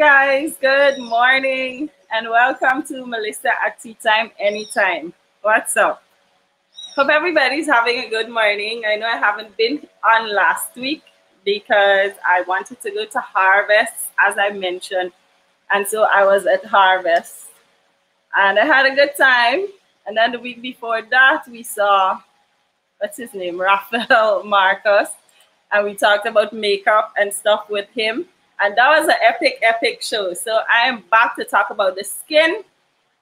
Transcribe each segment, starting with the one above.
guys, good morning and welcome to Meleesa at Teatime Anytime. What's up? Hope everybody's having a good morning. I know I haven't been on last week because I wanted to go to Harvest, as I mentioned, and so I was at Harvest and I had a good time. And then the week before that, we saw, what's his name, Raphael Marcus, and we talked about makeup and stuff with him. And that was an epic show. So I am back to talk about the skin.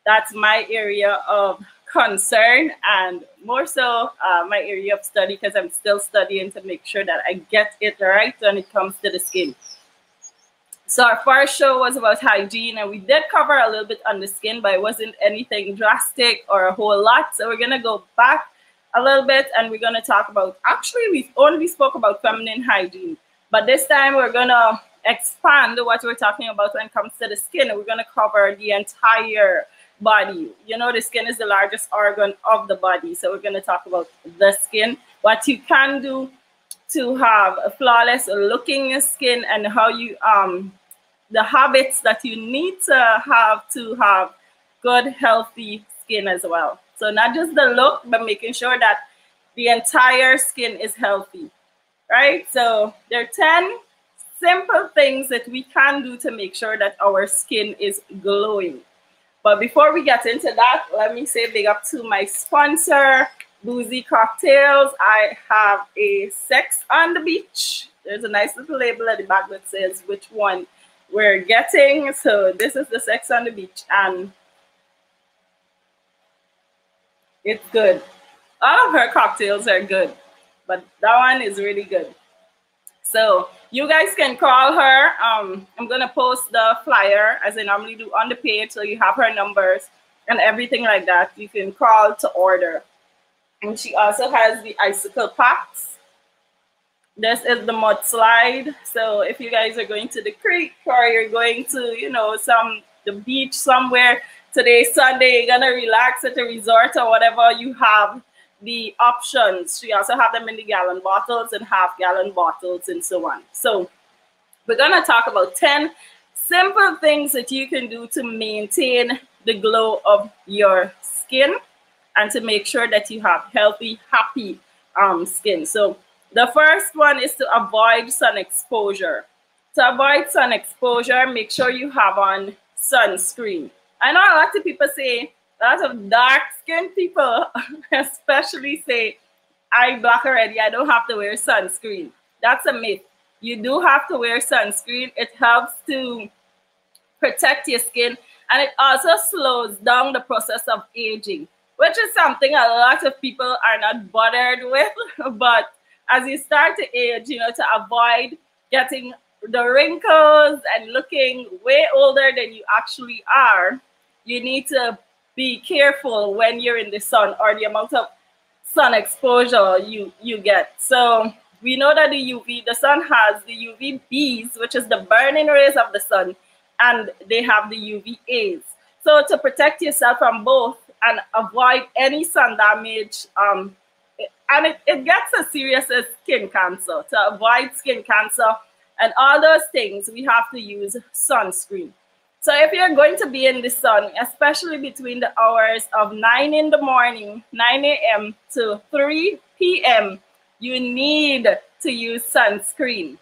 That's my area of concern and more so my area of study, because I'm still studying to make sure that I get it right when it comes to the skin. So our first show was about hygiene, and we did cover a little bit on the skin, but it wasn't anything drastic or a whole lot. So we're going to go back a little bit and we're going to talk about, actually we only spoke about feminine hygiene, but this time we're going to expand what we're talking about when it comes to the skin. We're going to cover the entire body. You know, the skin is the largest organ of the body. So we're going to talk about the skin, what you can do to have a flawless looking skin, and how you, the habits that you need to have good, healthy skin as well. So not just the look, but making sure that the entire skin is healthy, right? So there are 10 simple things that we can do to make sure that our skin is glowing. But before we get into that, let me say big up to my sponsor, Boozy Cocktails. I have a Sex on the Beach. There's a nice little label at the back that says which one we're getting. So this is the Sex on the Beach, and it's good. All of her cocktails are good, but that one is really good. So you guys can call her. I'm going to post the flyer as I normally do on the page, so you have her numbers and everything like that. You can call to order. And she also has the icicle packs. This is the mud slide. So if you guys are going to the creek or you're going to, you know, the beach somewhere, today, Sunday, you're going to relax at a resort or whatever, you have the options. We also have them in the gallon bottles and half-gallon bottles and so on. So we're going to talk about 10 simple things that you can do to maintain the glow of your skin and to make sure that you have healthy, happy skin. So the first one is to avoid sun exposure. To avoid sun exposure, make sure you have on sunscreen. I know a lot of people say, a lot of dark-skinned people especially say, I'm black already, I don't have to wear sunscreen. That's a myth. You do have to wear sunscreen. It helps to protect your skin, and it also slows down the process of aging, which is something a lot of people are not bothered with. But as you start to age, you know, to avoid getting the wrinkles and looking way older than you actually are, you need to be careful when you're in the sun or the amount of sun exposure you get. So we know that the sun has the UVBs, which is the burning rays of the sun, and they have the UVAs. So to protect yourself from both and avoid any sun damage, and it gets as serious as skin cancer. To avoid skin cancer and all those things, we have to use sunscreen. So if you're going to be in the sun, especially between the hours of 9 in the morning, 9 a.m. to 3 p.m., you need to use sunscreen.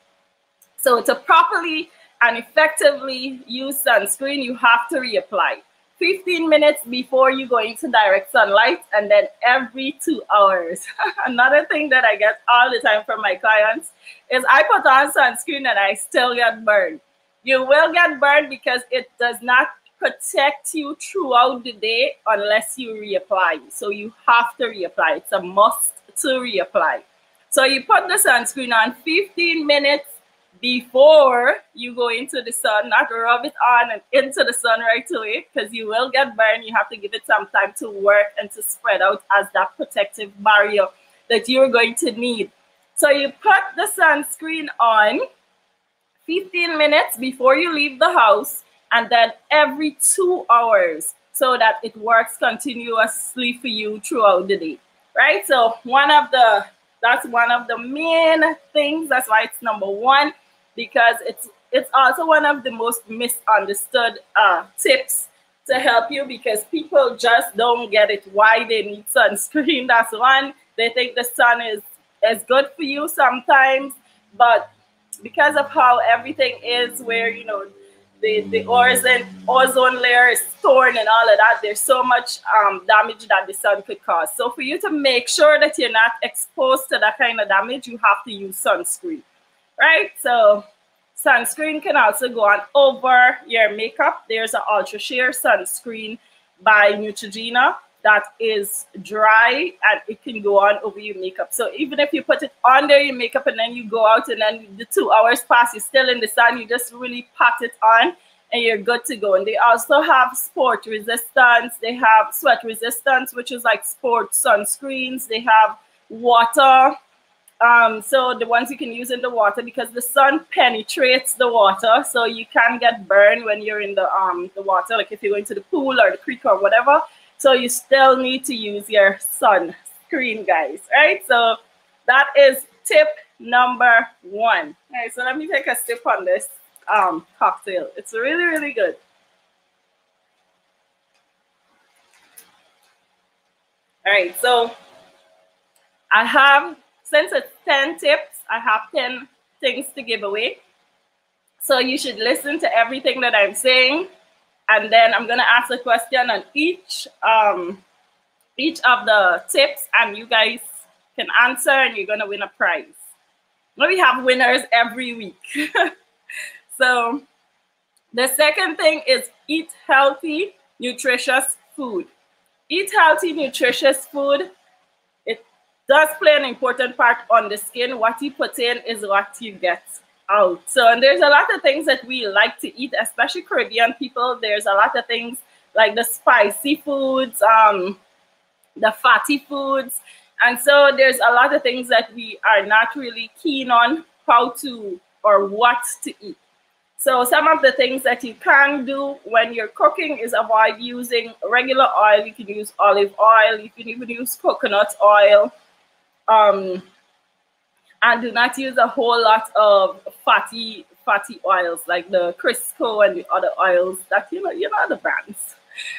So to properly and effectively use sunscreen, you have to reapply 15 minutes before you go into direct sunlight, and then every 2 hours. Another thing that I get all the time from my clients is I put on sunscreen and I still get burned. You will get burned because it does not protect you throughout the day unless you reapply. So you have to reapply. It's a must to reapply. So you put the sunscreen on 15 minutes before you go into the sun, not rub it on and into the sun right away, because you will get burned. You have to give it some time to work and to spread out as that protective barrier that you're going to need. So you put the sunscreen on 15 minutes before you leave the house, and then every 2 hours, so that it works continuously for you throughout the day, right? So that's one of the main things. That's why it's number one, because it's it's also one of the most misunderstood tips to help you, because people just don't get it why they need sunscreen. That's one. They think the sun is good for you sometimes, but because of how everything is, where the ozone layer is torn and all of that, there's so much damage that the sun could cause. So for you to make sure that you're not exposed to that kind of damage, you have to use sunscreen, right? So sunscreen can also go on over your makeup. There's an ultra sheer sunscreen by Neutrogena that is dry, and it can go on over your makeup. So even if you put it under your makeup and then you go out and then the 2 hours pass, you're still in the sun, you just really pat it on and you're good to go. And they also have sport resistance. They have sweat resistance, which is like sport sunscreens. They have water. So the ones you can use in the water, because the sun penetrates the water, so you can get burned when you're in the water, like if you're going to the pool or the creek or whatever. So you still need to use your sunscreen, guys, right? So that is tip number 1. All right, so let me take a sip on this cocktail. It's really, really good. All right, so I have, since it's 10 tips, I have 10 things to give away. So you should listen to everything that I'm saying. And then I'm going to ask a question on each of the tips, and you guys can answer, and you're going to win a prize. We have winners every week. So the second thing is eat healthy, nutritious food. Eat healthy, nutritious food. It does play an important part on the skin. What you put in is what you get out. So, and there's a lot of things that we like to eat, especially Caribbean people. There's a lot of things like the spicy foods, the fatty foods. And so there's a lot of things that we are not really keen on how to or what to eat. So some of the things that you can do when you're cooking is avoid using regular oil. You can use olive oil. You can even use coconut oil. And do not use a whole lot of fatty oils like the Crisco and the other oils that you know the brands,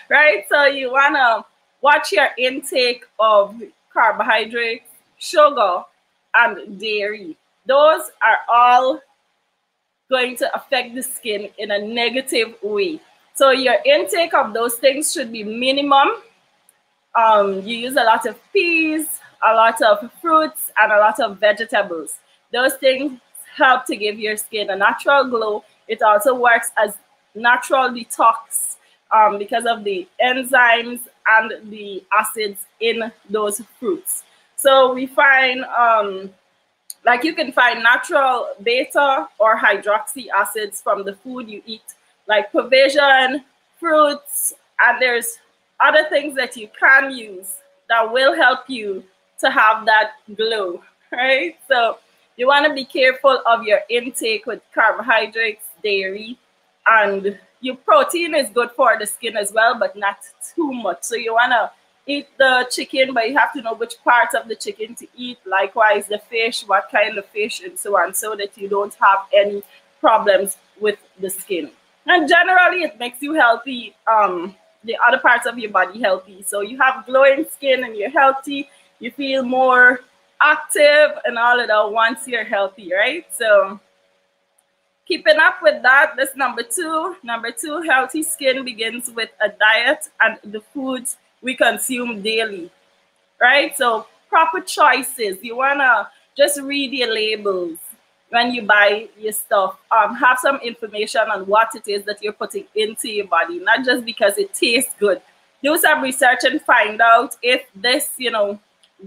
right? So you wanna watch your intake of carbohydrates, sugar, and dairy. Those are all going to affect the skin in a negative way. So your intake of those things should be minimum. You use a lot of peas, a lot of fruits, and a lot of vegetables. Those things help to give your skin a natural glow. It also works as natural detox because of the enzymes and the acids in those fruits. So we find, like you can find natural beta or hydroxy acids from the food you eat, like provision, fruits, and there's other things that you can use that will help you to have that glow, right? So you want to be careful of your intake with carbohydrates, dairy, and your protein is good for the skin as well, but not too much. So you want to eat the chicken, but you have to know which parts of the chicken to eat. Likewise, the fish, what kind of fish, and so on, so that you don't have any problems with the skin. And generally, it makes you healthy, the other parts of your body healthy. So you have glowing skin and you're healthy. You feel more active and all of that once you're healthy, right? So keeping up with that, that's number 2. Number 2, healthy skin begins with a diet and the foods we consume daily, right? So proper choices. You want to just read your labels when you buy your stuff. Have some information on what it is that you're putting into your body, not just because it tastes good. Do some research and find out if this,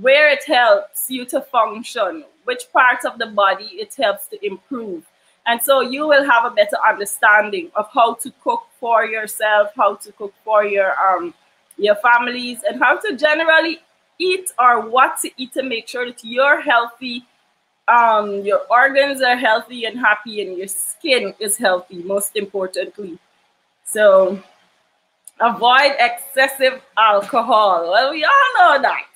where it helps you to function, which parts of the body it helps to improve. And so you will have a better understanding of how to cook for yourself, how to cook for your families, and how to generally eat or what to eat to make sure that you're healthy, your organs are healthy and happy, and your skin is healthy, most importantly. So avoid excessive alcohol. Well, we all know that.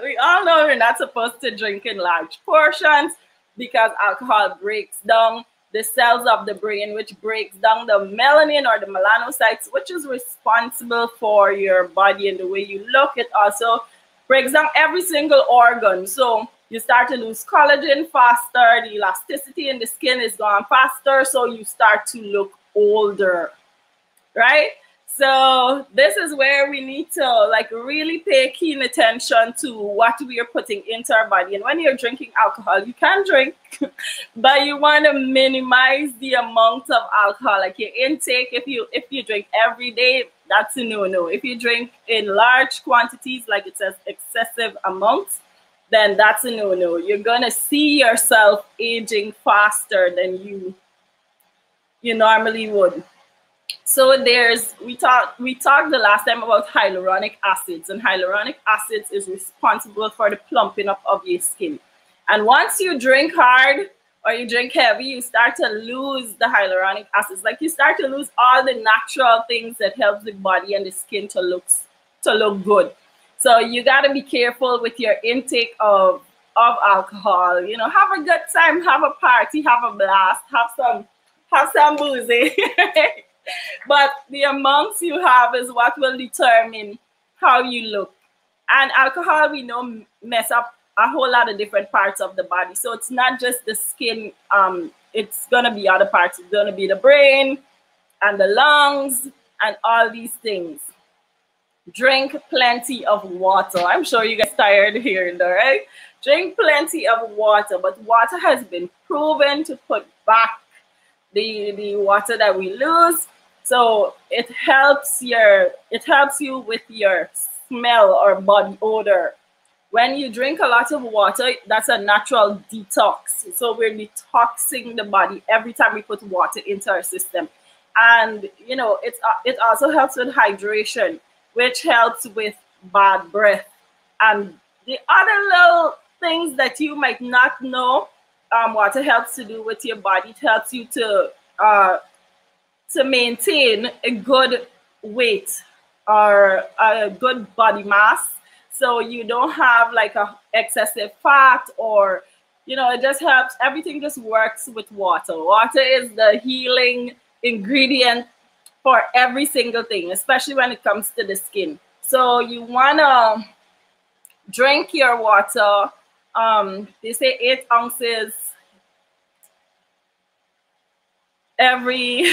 We all know we're not supposed to drink in large portions because alcohol breaks down the cells of the brain, which breaks down the melanin or the melanocytes, which is responsible for your body and the way you look. It also breaks down every single organ. So you start to lose collagen faster, the elasticity in the skin is gone faster, so you start to look older, right? So this is where we need to like really pay keen attention to what we are putting into our body. And when you're drinking alcohol, you can drink, but you want to minimize the amount of alcohol, like your intake. If you drink every day, that's a no-no. If you drink in large quantities, like it says excessive amounts, then that's a no-no. You're gonna see yourself aging faster than you normally would. So we talked the last time about hyaluronic acids, and hyaluronic acids is responsible for the plumping up of your skin. And once you drink hard or you drink heavy, you start to lose the hyaluronic acids. Like you start to lose all the natural things that help the body and the skin to look good. So you got to be careful with your intake of alcohol. You know, have a good time, have a party, have a blast, have some boozy. But the amounts you have is what will determine how you look. And alcohol, we know, mess up a whole lot of different parts of the body. So it's not just the skin. It's going to be other parts. It's going to be the brain and the lungs and all these things. Drink plenty of water. I'm sure you guys tired of hearing that, right? Drink plenty of water. But water has been proven to put back the water that we lose. So it helps you with your smell or body odor. When you drink a lot of water, that's a natural detox. So we're detoxing the body every time we put water into our system. And you know, it also helps with hydration, which helps with bad breath. And the other little things that you might not know, water helps to do with your body. It helps you to maintain a good weight or a good body mass, so you don't have like a excessive fat, or it just helps. Everything just works with water. Water is the healing ingredient for every single thing, especially when it comes to the skin. So you want to drink your water. They say 8 ounces every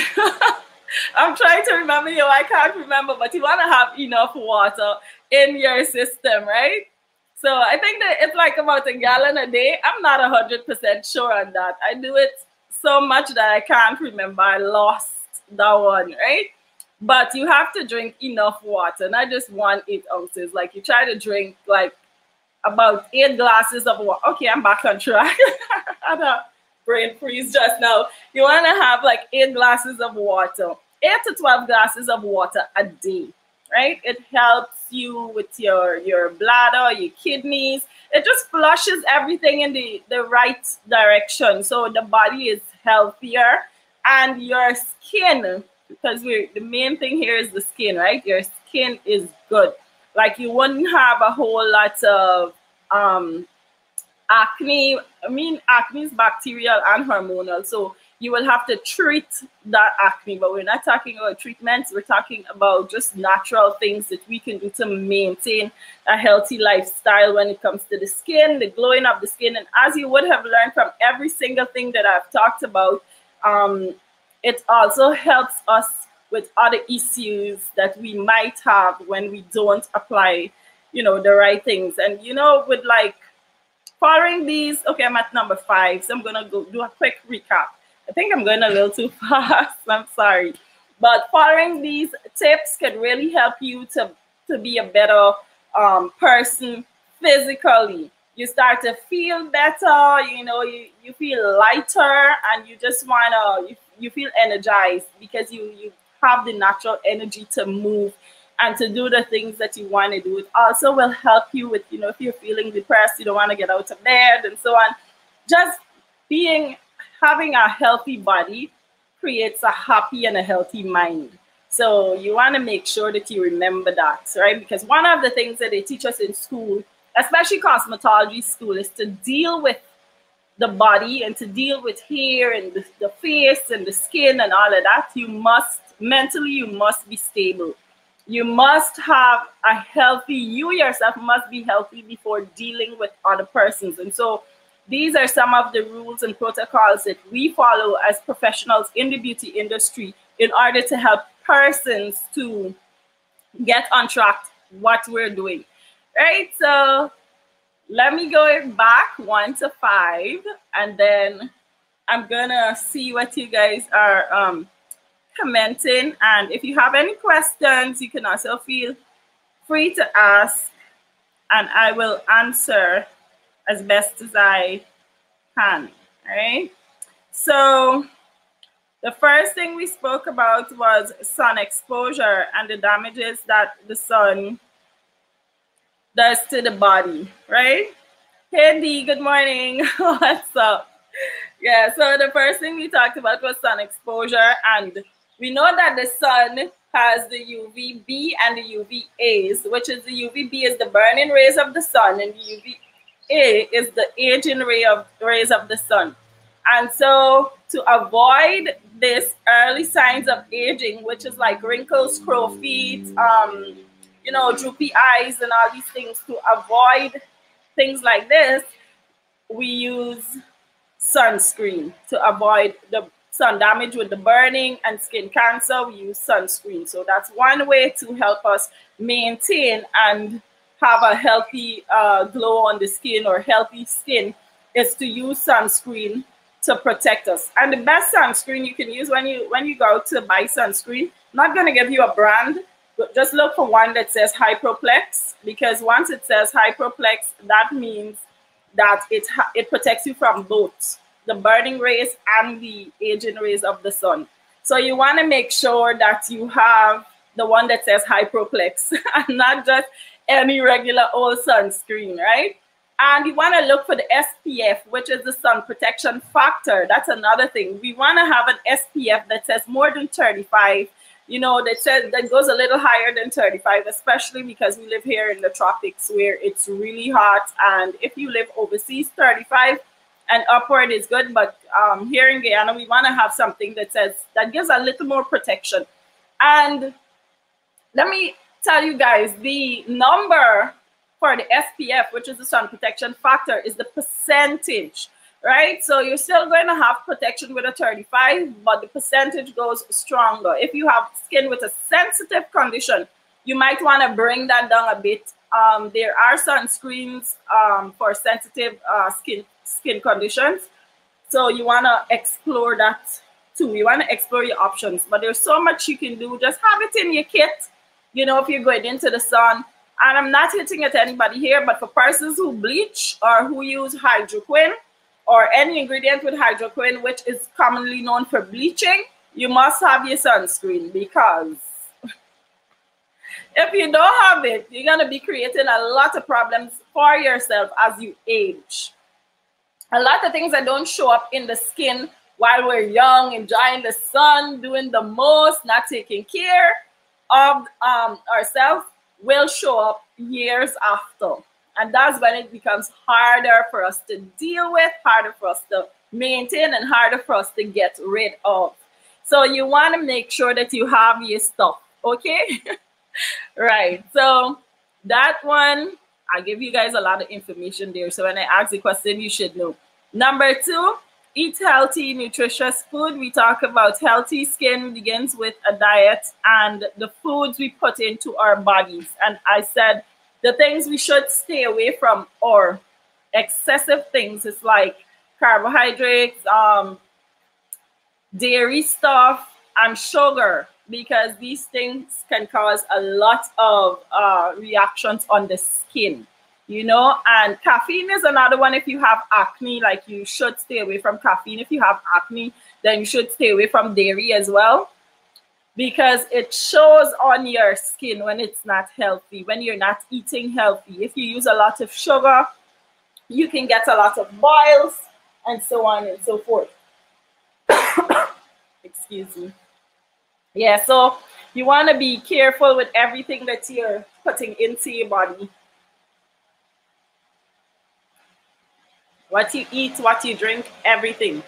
I'm trying to remember, I can't remember, but you want to have enough water in your system, right? So I think that it's like about a gallon a day. I'm not 100% sure on that. I do it so much that I can't remember. I lost that one, right? But you have to drink enough water, not just 8 ounces. Like you try to drink like about 8 glasses of water. Okay, I'm back on track. Brain freeze just now. You want to have like 8 glasses of water, 8 to 12 glasses of water a day, right? It helps you with your bladder, your kidneys. It just flushes everything in the right direction, so the body is healthier. And your skin, because the main thing here is the skin, right? Your skin is good. Like you wouldn't have a whole lot of acne. I mean, acne is bacterial and hormonal, so you will have to treat that acne. But we're not talking about treatments. We're talking about just natural things that we can do to maintain a healthy lifestyle when it comes to the skin, the glowing of the skin. And as you would have learned from every single thing that I've talked about, it also helps us with other issues that we might have when we don't apply, the right things. And, with like following these, okay, I'm at number 5, so I'm going to go do a quick recap. I think I'm going a little too fast. I'm sorry. But following these tips can really help you to be a better person physically. You start to feel better, you feel lighter, and you just want to, you feel energized because you have the natural energy to move and to do the things that you want to do. It also will help you with, if you're feeling depressed, you don't want to get out of bed and so on. Just having a healthy body creates a happy and a healthy mind. So you want to make sure that you remember that, right? Because one of the things that they teach us in school, especially cosmetology school, is to deal with the body and to deal with hair and the face and the skin and all of that, you must mentally, you must be stable. You must have a healthy, you yourself must be healthy before dealing with other persons. And so these are some of the rules and protocols that we follow as professionals in the beauty industry in order to help persons to get on track what we're doing, right? So let me go back 1 to 5, and then I'm gonna see what you guys are commenting. And if you have any questions, you can also feel free to ask, and I will answer as best as I can. All right. So the first thing we spoke about was sun exposure and the damages that the sun does to the body, right? Hey Dee, good morning. What's up? Yeah, so the first thing we talked about was sun exposure, and we know that the sun has the UVB and the UVAs, which is the UVB is the burning rays of the sun, and the UVA is the aging rays of the sun. And so to avoid this early signs of aging, which is like wrinkles, crow feet, you know, droopy eyes and all these things, to avoid things like this, we use sunscreen to avoid the sun damage with the burning and skin cancer. We use sunscreen. So that's one way to help us maintain and have a healthy glow on the skin or healthy skin, is to use sunscreen to protect us. And the best sunscreen you can use when you go to buy sunscreen, I'm not going to give you a brand, but just look for one that says Hyperplex, because once it says Hyperplex, that means that it protects you from both the burning rays and the aging rays of the sun. So you want to make sure that you have the one that says Hyperplex and not just any regular old sunscreen, right? And you want to look for the SPF, which is the sun protection factor. That's another thing. We want to have an SPF that says more than 35. You know, that goes a little higher than 35, especially because we live here in the tropics where it's really hot. And if you live overseas, 35 and upward is good. But here in Guyana, we want to have something that gives a little more protection. And let me tell you guys, the number for the SPF, which is the sun protection factor, is the percentage. Right? So you're still going to have protection with a 35, but the percentage goes stronger. If you have skin with a sensitive condition, you might want to bring that down a bit. There are sunscreens for sensitive skin conditions. So you want to explore that too. You want to explore your options, but there's so much you can do. Just have it in your kit, you know, if you're going into the sun. And I'm not hitting at anybody here, but for persons who bleach or who use hydroquin, or any ingredient with hydroquin, which is commonly known for bleaching, you must have your sunscreen, because if you don't have it, you're going to be creating a lot of problems for yourself as you age. A lot of things that don't show up in the skin while we're young, enjoying the sun, doing the most, not taking care of ourselves, will show up years after. And that's when it becomes harder for us to deal with, harder for us to maintain, and harder for us to get rid of. So you want to make sure that you have your stuff, okay? Right. So that one, I'll give you guys a lot of information there. So when I ask the question, you should know. Number 2, eat healthy, nutritious food. We talk about healthy skin begins with a diet and the foods we put into our bodies. And I said, the things we should stay away from, or excessive things, is like carbohydrates, dairy stuff, and sugar, because these things can cause a lot of reactions on the skin, you know. And caffeine is another one. If you have acne, like, you should stay away from caffeine. If you have acne, then you should stay away from dairy as well, because it shows on your skin when it's not healthy, when you're not eating healthy. If you use a lot of sugar, you can get a lot of boils and so on and so forth. Excuse me. Yeah, so you want to be careful with everything that you're putting into your body. what you eat, what you drink, everything,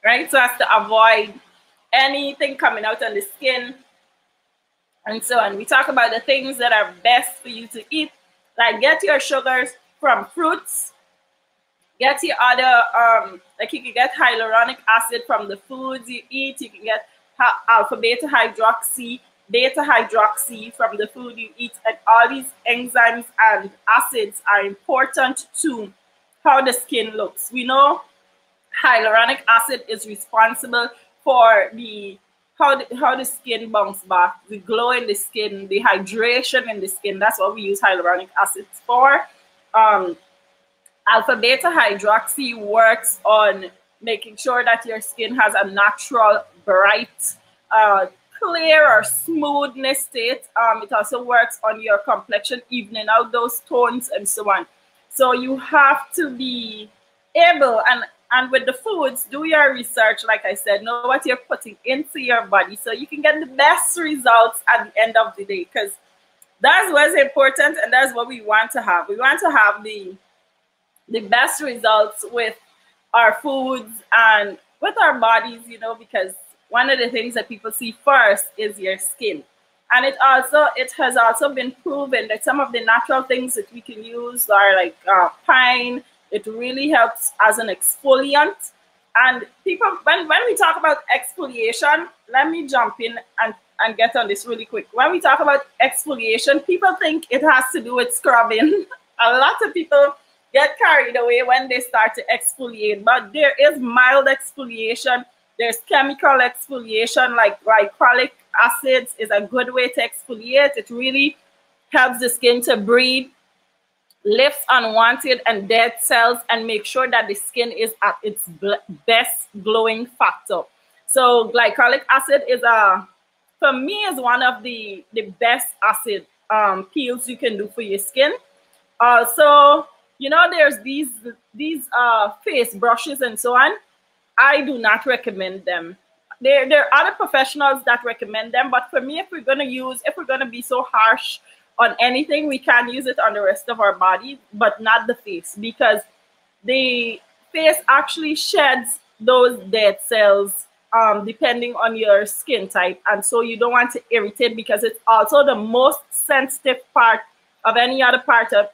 right? So as to avoid anything coming out on the skin and so on. We talk about the things that are best for you to eat, like get your sugars from fruits, get your other, like you can get hyaluronic acid from the foods you eat, you can get alpha beta hydroxy from the food you eat, and all these enzymes and acids are important to how the skin looks. We know hyaluronic acid is responsible for how the skin bounce back, the glow in the skin, the hydration in the skin. That's what we use hyaluronic acid for. Alpha beta hydroxy works on making sure that your skin has a natural, bright, clear or smoothness state. It also works on your complexion, evening out those tones and so on. So you have to be able, and with the foods, do your research, like I said, know what you're putting into your body so you can get the best results at the end of the day, because that's what's important and that's what we want to have. We want to have the best results with our foods and with our bodies, you know, because one of the things that people see first is your skin. And it has also been proven that some of the natural things that we can use are like pine. It really helps as an exfoliant. And people, when we talk about exfoliation, let me jump in and get on this really quick. When we talk about exfoliation, people think it has to do with scrubbing. A lot of people get carried away when they start to exfoliate, but there is mild exfoliation. There's chemical exfoliation, like glycolic acids is a good way to exfoliate. It really helps the skin to breathe, lifts unwanted and dead cells, and make sure that the skin is at its best glowing factor. So glycolic acid is for me, is one of the best acid peels you can do for your skin. Also, you know, there's these face brushes and so on. I do not recommend them. There are other professionals that recommend them, but for me, if we're gonna be so harsh on anything, we can use it on the rest of our body, but not the face, because the face actually sheds those dead cells depending on your skin type, and so you don't want to irritate, because it's also the most sensitive part of any other part of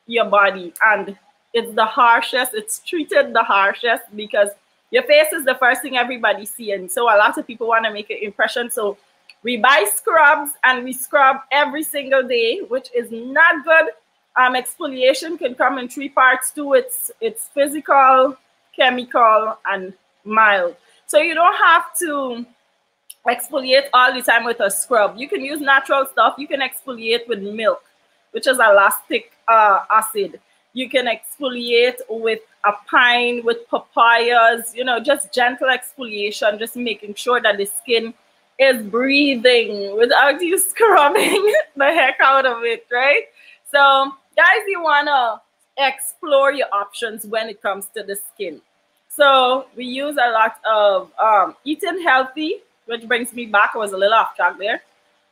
your body, and it's the harshest. It's treated the harshest because your face is the first thing everybody sees, and so a lot of people want to make an impression. So we buy scrubs and we scrub every single day, which is not good. Exfoliation can come in 3 parts too. It's physical, chemical, and mild. So you don't have to exfoliate all the time with a scrub. You can use natural stuff. You can exfoliate with milk, which is a lactic acid. You can exfoliate with a pine, with papayas, you know, just gentle exfoliation, just making sure that the skin is breathing without you scrubbing the heck out of it, right? So guys, you want to explore your options when it comes to the skin. So we use a lot of eating healthy, which brings me back, I was a little off track there,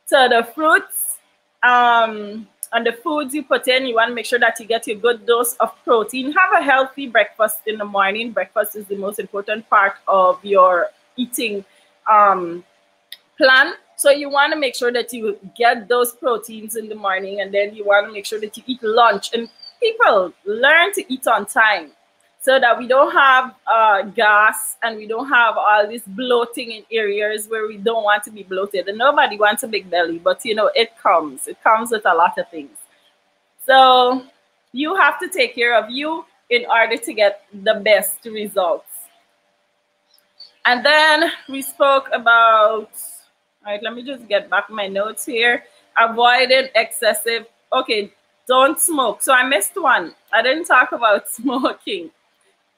to the fruits and the foods you put in. You want to make sure that you get your good dose of protein. Have a healthy breakfast in the morning. Breakfast is the most important part of your eating plan. So you want to make sure that you get those proteins in the morning, and then you want to make sure that you eat lunch. And people, learn to eat on time so that we don't have gas and we don't have all this bloating in areas where we don't want to be bloated. And nobody wants a big belly, but you know, it comes with a lot of things. So you have to take care of you in order to get the best results. And then we spoke about, all right, let me just get back my notes here. Avoiding excessive, okay, don't smoke. So I missed one. I didn't talk about smoking.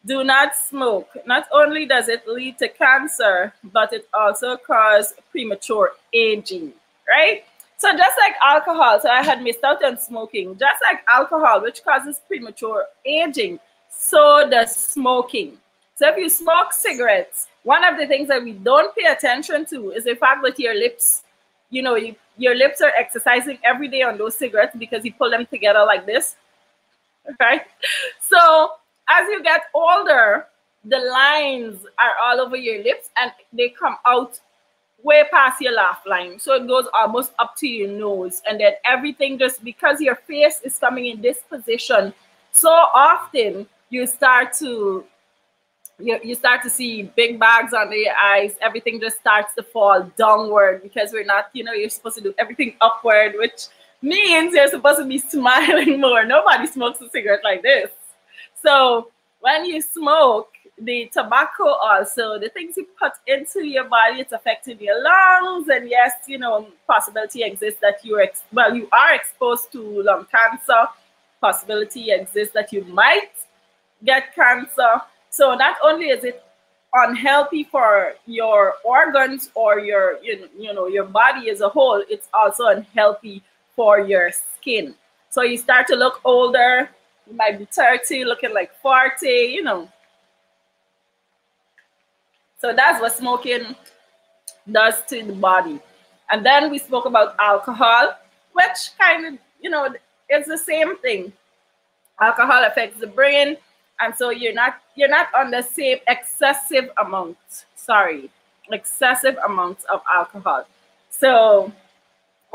Do not smoke. Not only does it lead to cancer, but it also causes premature aging, right? So just like alcohol, so I had missed out on smoking. Just like alcohol, which causes premature aging, so does smoking. So if you smoke cigarettes, one of the things that we don't pay attention to is the fact that your lips, you know, your lips are exercising every day on those cigarettes because you pull them together like this, right? So as you get older, the lines are all over your lips and they come out way past your laugh line. So it goes almost up to your nose. And then everything, just because your face is coming in this position so often, you start to see big bags under your eyes. Everything just starts to fall downward because we're not, you're supposed to do everything upward, which means you're supposed to be smiling more. Nobody smokes a cigarette like this. So when you smoke, the tobacco also, the things you put into your body, it's affecting your lungs. And yes, possibility exists that you are exposed to lung cancer. Possibility exists that you might get cancer. So not only is it unhealthy for your organs or your body as a whole, it's also unhealthy for your skin. So you start to look older. You might be 30, looking like 40, So that's what smoking does to the body. And then we spoke about alcohol, which kind of, it's the same thing. Alcohol affects the brain, and so you're not on the same excessive amounts of alcohol. So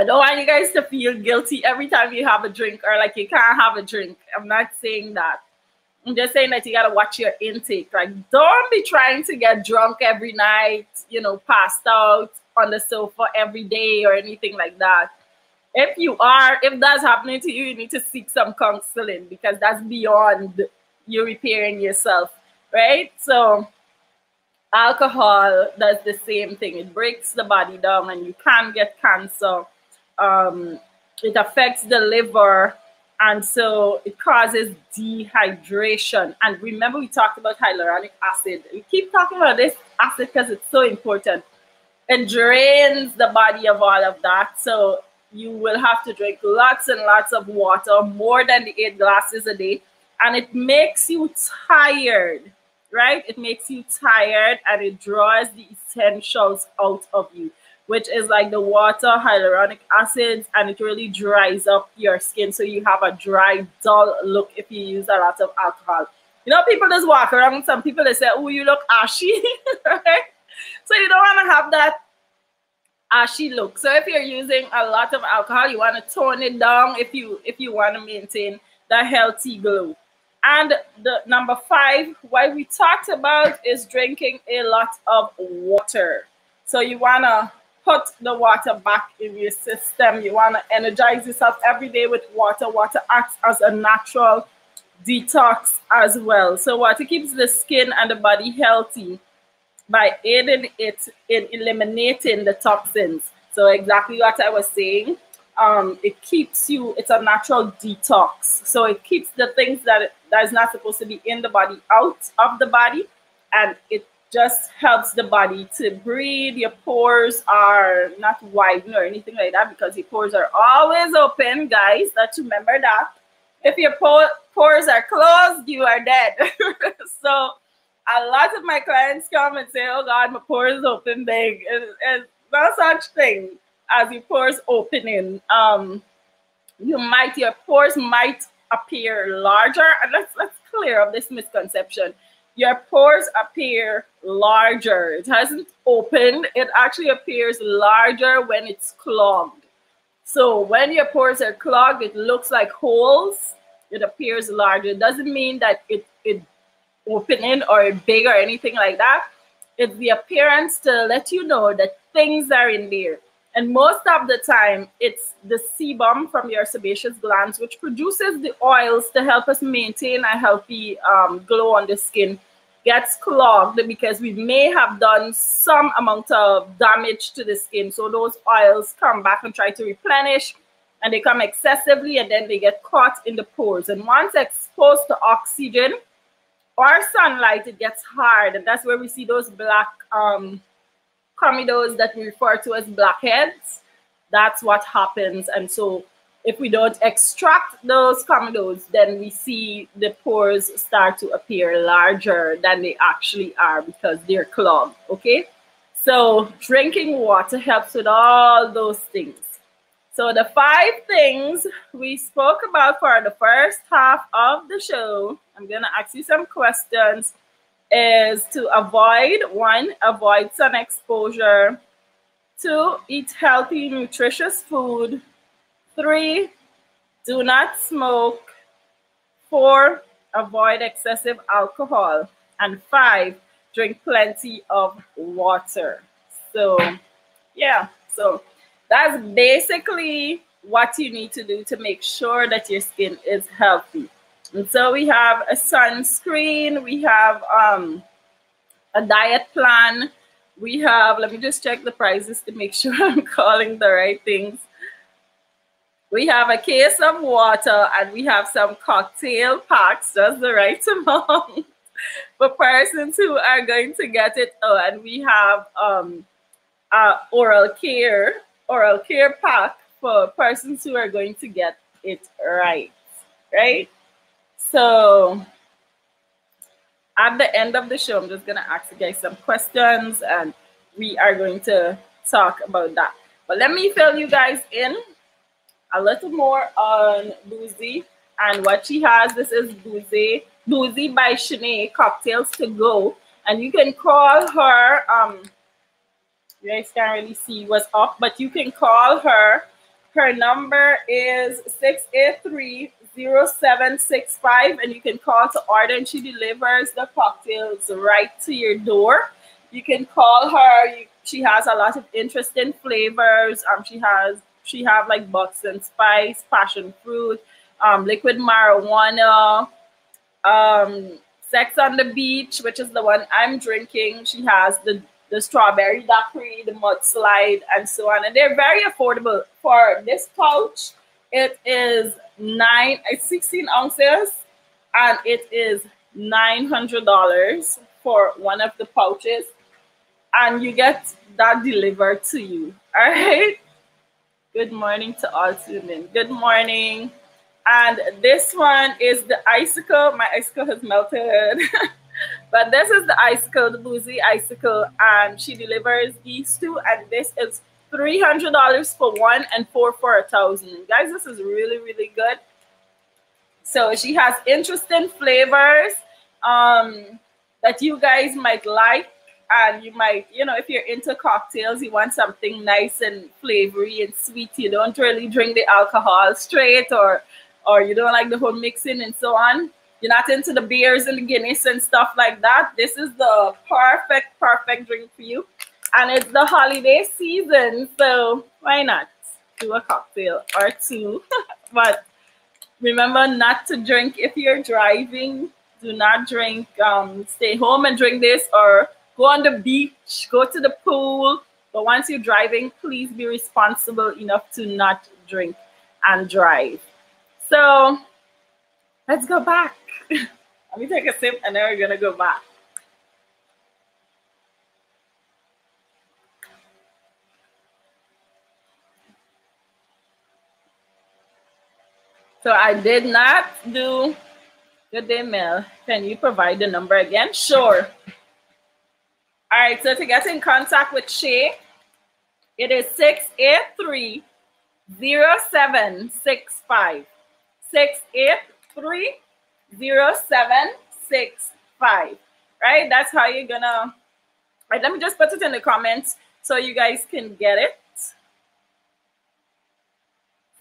I don't want you guys to feel guilty every time you have a drink, or like you can't have a drink. I'm not saying that. I'm just saying that you got to watch your intake. Like, don't be trying to get drunk every night, passed out on the sofa every day or anything like that. If that's happening to you, you need to seek some counseling, because that's beyond you repairing yourself, right? So alcohol does the same thing. It breaks the body down and you can get cancer. It affects the liver. And so it causes dehydration. And remember, we talked about hyaluronic acid. We keep talking about this acid because it's so important. It drains the body of all of that. So you will have to drink lots and lots of water, more than the 8 glasses a day. And it makes you tired, right? It makes you tired, and it draws the essentials out of you, which is like the water, hyaluronic acids, and it really dries up your skin. So you have a dry, dull look if you use a lot of alcohol. People just walk around. Some people, they say, oh, you look ashy, right? So you don't want to have that ashy look. So if you're using a lot of alcohol, you want to tone it down if you want to maintain the healthy glow. And the number 5, what we talked about, is drinking a lot of water. So you want to put the water back in your system. You want to energize yourself every day with water. Water acts as a natural detox as well. So water keeps the skin and the body healthy by aiding it in eliminating the toxins. So exactly what I was saying. It keeps you, it's a natural detox. So it keeps the things that is not supposed to be in the body out of the body, and it just helps the body to breathe. Your pores are not widened or anything like that, because your pores are always open, guys. Let's remember that. If your pores are closed, you are dead. So a lot of my clients come and say, oh God, my pores open big. It's no such thing as your pores opening. Your pores might appear larger. And let's clear up this misconception. Your pores appear larger. It hasn't opened. It actually appears larger when it's clogged. So when your pores are clogged, it looks like holes. It appears larger. It doesn't mean that it opening or big or anything like that. It's the appearance to let you know that things are in there. And most of the time, it's the sebum from your sebaceous glands, which produces the oils to help us maintain a healthy glow on the skin, gets clogged because we may have done some amount of damage to the skin. So those oils come back and try to replenish, and they come excessively, and then they get caught in the pores. And once exposed to oxygen or sunlight, it gets hard. And that's where we see those black comedoes that we refer to as blackheads. That's what happens. And so if we don't extract those comedoes, then we see the pores start to appear larger than they actually are because they're clogged, okay? So drinking water helps with all those things. So the 5 things we spoke about for the first half of the show, I'm going to ask you some questions, is to avoid, 1, avoid sun exposure, 2, eat healthy, nutritious food, 3, do not smoke, 4, avoid excessive alcohol, and 5, drink plenty of water. So yeah, so that's basically what you need to do to make sure that your skin is healthy. And so we have a sunscreen, we have a diet plan, we have, let me just check the prices to make sure I'm calling the right things. We have a case of water, and we have some cocktail packs, just the right amount for persons who are going to get it. Oh, and we have oral care pack for persons who are going to get it right. So at the end of the show, I'm just gonna ask you guys some questions, and we are going to talk about that. But let me fill you guys in a little more on Boozy and what she has. This is Boozy by Shanae, Cocktails to Go, and you can call her. You guys can't really see what's up, but you can call her. Her number is 683-0765, and you can call to order, and she delivers the cocktails right to your door. You can call her. She has a lot of interesting flavors. She have like Bucks and Spice, passion fruit, liquid marijuana, Sex on the Beach, which is the one I'm drinking. She has the strawberry daiquiri, the mudslide, and so on. And they're very affordable. For this pouch, it is 16 ounces, and it is $900 for one of the pouches. And you get that delivered to you. All right? Good morning to all tuned in. Good morning. And this one is the icicle. My icicle has melted. But this is the icicle, the Boozy icicle. And she delivers these two. And this is $300 for one and $4 for 1,000. Guys, this is really, really good. So she has interesting flavors that you guys might like. And you might, if you're into cocktails, you want something nice and flavory and sweet. You don't really drink the alcohol straight, or you don't like the whole mixing and so on. You're not into the beers and the Guinness and stuff like that. This is the perfect drink for you. And it's the holiday season, so why not do a cocktail or two? But remember not to drink if you're driving. Do not drink. Stay home and drink this, or go on the beach, go to the pool. But once you're driving, please be responsible enough to not drink and drive. So let's go back. Let me take a sip, and then we're going to go back. So I did not do. Good day, Mel. Can you provide the number again? Sure. All right, so to get in contact with Shay, it is 683-0765. 683-0765. Right? That's how you're gonna. Right, let me just put it in the comments so you guys can get it.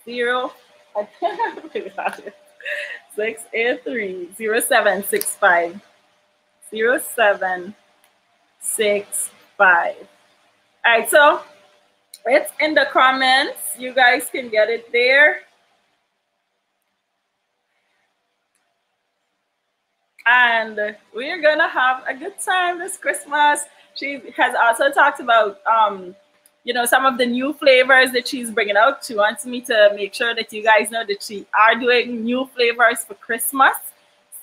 683-0765. 0765. All right, so it's in the comments. You guys can get it there. And we're gonna have a good time this Christmas. She has also talked about some of the new flavors that she's bringing out. She wants me to make sure that you guys know that she are doing new flavors for Christmas.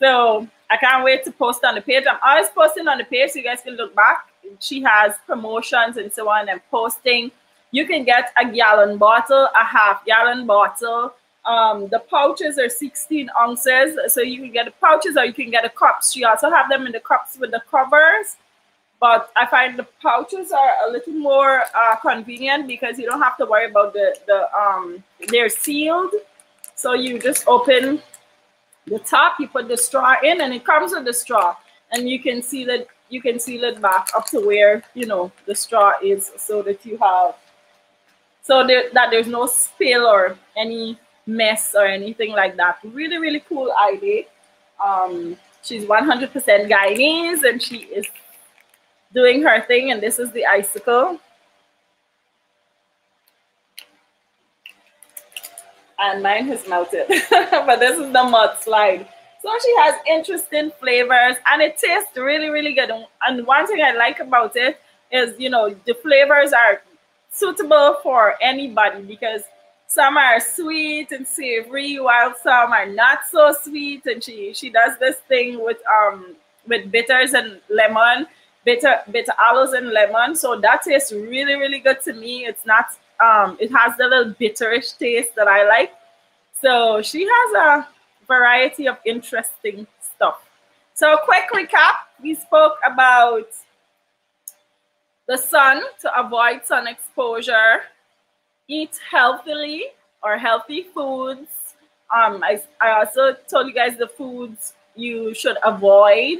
So I can't wait to post on the page. I'm always posting on the page so you guys can look back. She has promotions and so on and posting. You can get a gallon bottle, a half-gallon bottle. The pouches are 16 ounces. So you can get the pouches or you can get the cups. She also have them in the cups with the covers. But I find the pouches are a little more convenient because you don't have to worry about they're sealed. So you just open the top, you put the straw in, and it comes with the straw, and you can seal it back up to where the straw is, so that there's no spill or any mess or anything like that. Really, really cool idea. She's 100% Guyanese, and she is doing her thing, and this is the icicle. And mine has melted, but this is the mudslide. So she has interesting flavors, and it tastes really, really good. And one thing I like about it is, the flavors are suitable for anybody, because some are sweet and savory, while some are not so sweet. And she does this thing with bitters and lemon, bitter aloes and lemon. So that tastes really, really good to me. It's not it has the little bitterish taste that I like. So she has a variety of interesting stuff. So quick recap, we spoke about the sun, to avoid sun exposure, eat healthily or healthy foods. I also told you guys the foods you should avoid.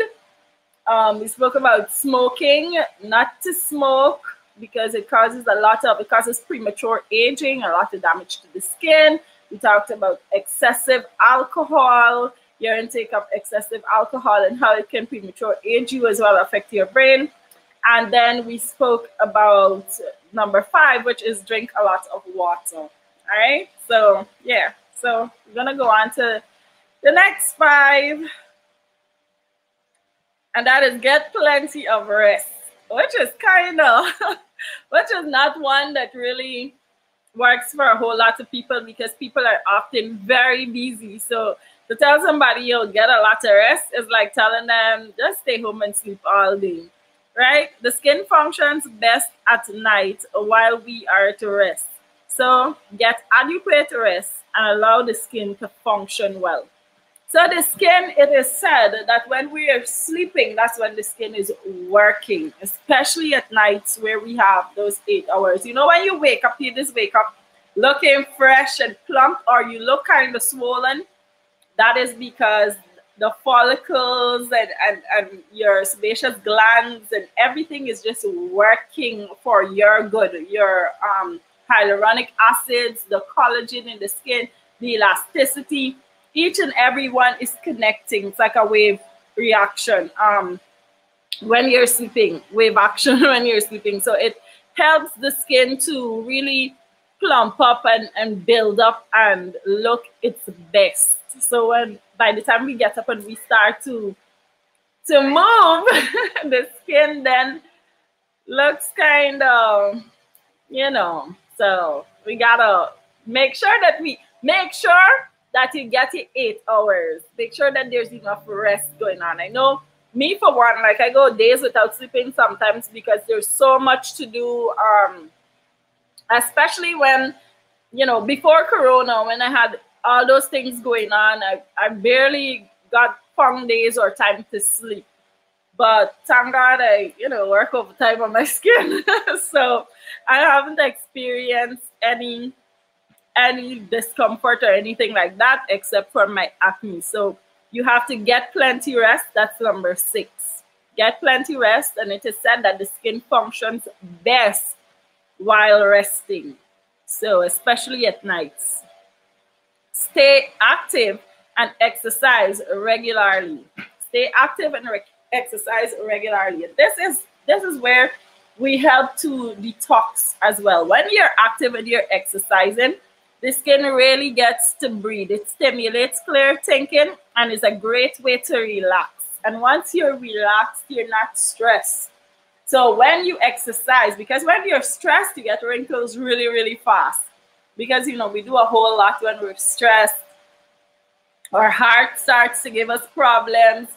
We spoke about smoking, not to smoke, because it causes premature aging, a lot of damage to the skin. We talked about excessive alcohol, your intake of excessive alcohol, and how it can premature age you as well, affect your brain. And then we spoke about number 5, which is drink a lot of water. All right. So yeah. So we're gonna go on to the next 5, and that is get plenty of rest, which is which is not one that really works for a whole lot of people, because people are often very busy. So to tell somebody you'll get a lot of rest is like telling them just stay home and sleep all day, right? The skin functions best at night while we are to rest. So get adequate rest and allow the skin to function well. So the skin, it is said that when we are sleeping, that's when the skin is working, especially at nights where we have those 8 hours. When you wake up, you just wake up looking fresh and plump, or you look kind of swollen. That is because the follicles and your sebaceous glands and everything is just working for your good. Your hyaluronic acids, the collagen in the skin, the elasticity, each and every one is connecting. It's like a wave reaction when you're sleeping, wave action when you're sleeping. So it helps the skin to really plump up and build up and look its best. So by the time we get up and we start to move, the skin then looks kind of, so we gotta make sure that you get your 8 hours. Make sure that there's enough rest going on. I know me, for one, like I go days without sleeping sometimes because there's so much to do. Especially when, before Corona, when I had all those things going on, I barely got fun days or time to sleep. But thank God I, work overtime on my skin. So I haven't experienced any discomfort or anything like that, except for my acne. So you have to get plenty rest. That's number 6. Get plenty rest. And it is said that the skin functions best while resting. So especially at nights. Stay active and exercise regularly. Stay active and exercise regularly. This is where we help to detox as well. When you're active and you're exercising, the skin really gets to breathe. It stimulates clear thinking and is a great way to relax. And once you're relaxed, you're not stressed. So when you exercise, because when you're stressed, you get wrinkles really, really fast. Because, we do a whole lot when we're stressed. Our heart starts to give us problems.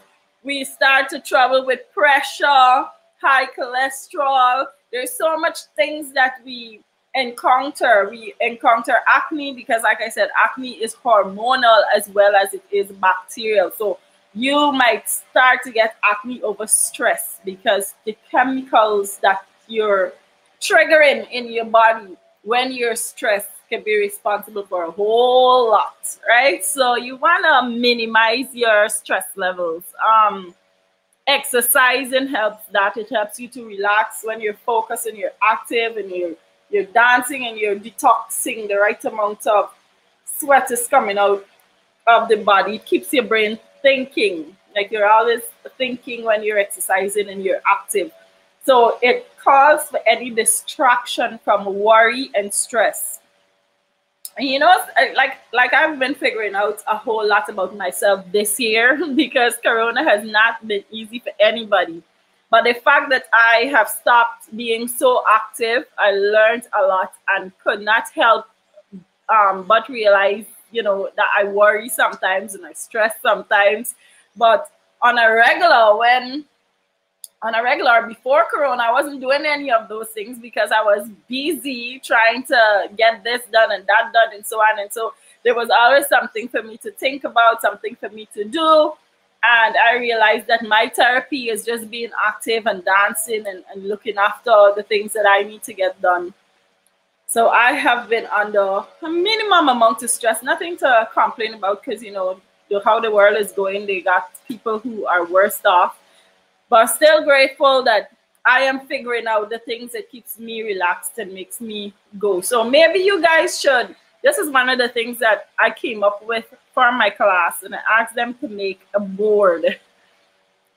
We start to trouble with pressure, high cholesterol. There's so much things that we encounter. We encounter acne because, like I said, acne is hormonal as well as it is bacterial. So you might start to get acne over stress, because the chemicals that you're triggering in your body when you're stressed can be responsible for a whole lot, right? So you want to minimize your stress levels. Exercising helps that. It helps you to relax when you're focused and you're active and you're dancing and you're detoxing. The right amount of sweat is coming out of the body. It keeps your brain thinking. Like, you're always thinking when you're exercising and you're active. So it calls for any distraction from worry and stress. And you know, like I've been figuring out a whole lot about myself this year because Corona has not been easy for anybody. But the fact that I have stopped being so active, I learned a lot and could not help but realize, you know, that I worry sometimes and I stress sometimes. But on a regular, before Corona, I wasn't doing any of those things because I was busy trying to get this done and that done and so on. And so there was always something for me to think about, something for me to do. And I realized that my therapy is just being active and dancing and looking after the things that I need to get done. So I have been under a minimum amount of stress, nothing to complain about, because, you know, how the world is going, they got people who are worse off. But still grateful that I am figuring out the things that keeps me relaxed and makes me go. So maybe you guys should. This is one of the things that I came up with for my class, and I asked them to make a board.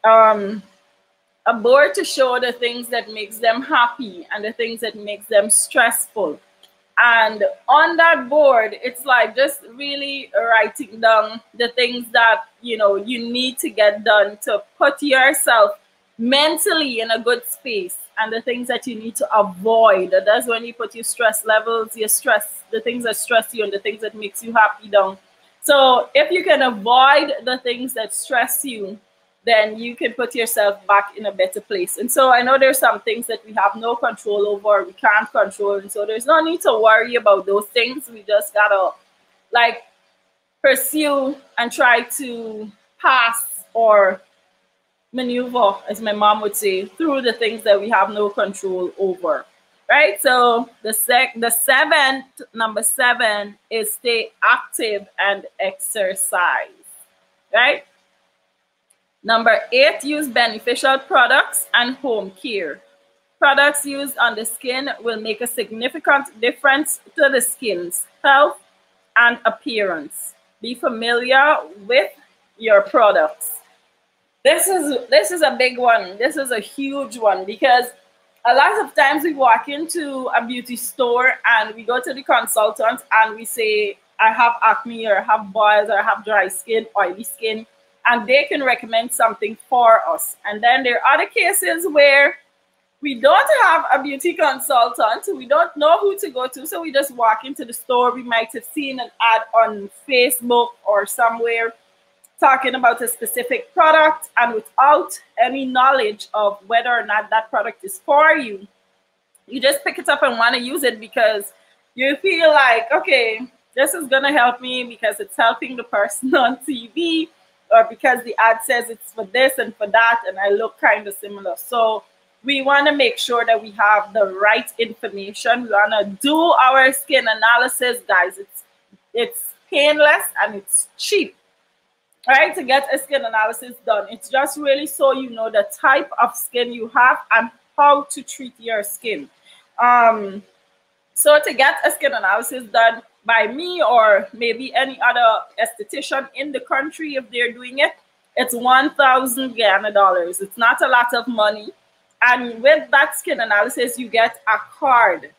A board to show the things that makes them happy and the things that makes them stressful. And on that board, it's like just really writing down the things that, you know, you need to get done to put yourself mentally in a good space, and the things that you need to avoid. That's when you put your stress levels, your stress, the things that stress you and the things that makes you happy down. So if you can avoid the things that stress you, then you can put yourself back in a better place. And so I know there's some things that we have no control over, we can't control. And so there's no need to worry about those things. We just gotta like pursue and try to pass or maneuver, as my mom would say, through the things that we have no control over, right? So number seven is stay active and exercise, right? Number 8, use beneficial products and home care. Products used on the skin will make a significant difference to the skin's health and appearance. Be familiar with your products. This is a big one. This is a huge one, because a lot of times we walk into a beauty store and we go to the consultant and we say, I have acne, or I have boils, or I have dry skin, oily skin, and they can recommend something for us. And then there are other cases where we don't have a beauty consultant, we don't know who to go to, so we just walk into the store. We might have seen an ad on Facebook or somewhere talking about a specific product, and without any knowledge of whether or not that product is for you, you just pick it up and want to use it because you feel like, okay, this is going to help me because it's helping the person on TV, or because the ad says it's for this and for that, and I look kind of similar. So we want to make sure that we have the right information. We want to do our skin analysis, guys. It's painless and it's cheap. Right, to get a skin analysis done. It's just really so you know the type of skin you have and how to treat your skin. So to get a skin analysis done by me, or maybe any other esthetician in the country, if they're doing it, it's 1,000 Ghana dollars. It's not a lot of money. And with that skin analysis, you get a card.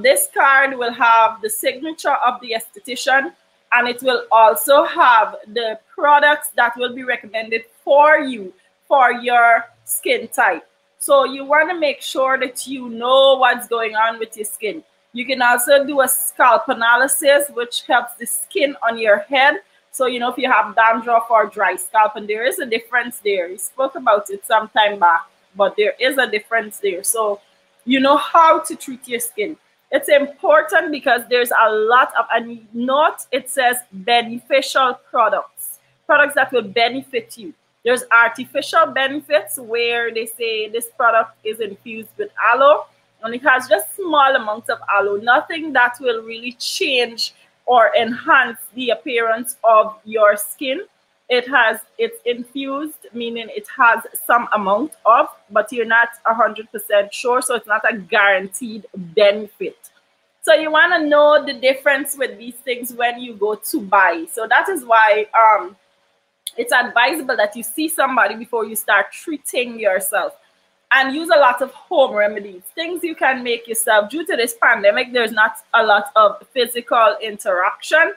This card will have the signature of the esthetician, and it will also have the products that will be recommended for you for your skin type. So you want to make sure that you know what's going on with your skin. You can also do a scalp analysis, which helps the skin on your head. So, you know, if you have dandruff or dry scalp, and there is a difference there. We spoke about it some time back, but there is a difference there. So you know how to treat your skin. It's important because there's a lot of, and note it says beneficial products. products that will benefit you. There's artificial benefits where they say this product is infused with aloe and it has just small amounts of aloe, nothing that will really change or enhance the appearance of your skin. It's infused, meaning it has some amount of, but you're not 100% sure, so it's not a guaranteed benefit. So you want to know the difference with these things when you go to buy. So that is why it's advisable that you see somebody before you start treating yourself, and use a lot of home remedies, things you can make yourself. Due to this pandemic, there's not a lot of physical interaction.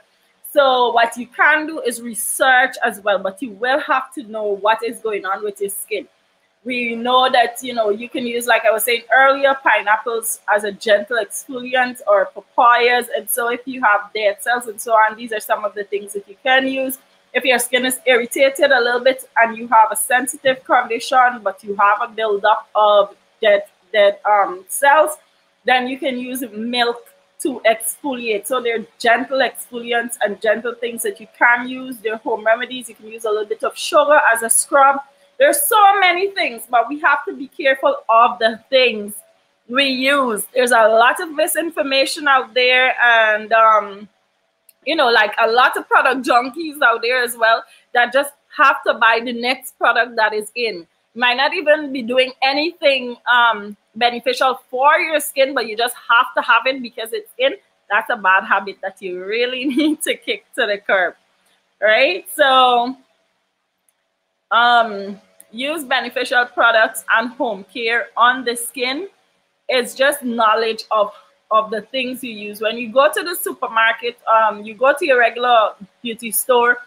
So what you can do is research as well, but you will have to know what is going on with your skin. We know that, you know, you can use, like I was saying earlier, pineapples as a gentle exfoliant, or papayas. And so if you have dead cells and so on, these are some of the things that you can use. If your skin is irritated a little bit and you have a sensitive condition, but you have a buildup of dead cells, then you can use milk to exfoliate. So they're gentle exfoliants and gentle things that you can use. They're home remedies. You can use a little bit of sugar as a scrub. There's so many things, but we have to be careful of the things we use. There's a lot of misinformation out there, and you know, like a lot of product junkies out there as well that just have to buy the next product that is in. Might not even be doing anything beneficial for your skin, but you just have to have it because it's in. That's a bad habit that you really need to kick to the curb, right? So use beneficial products and home care on the skin. It's just knowledge of the things you use. When you go to the supermarket, you go to your regular beauty store,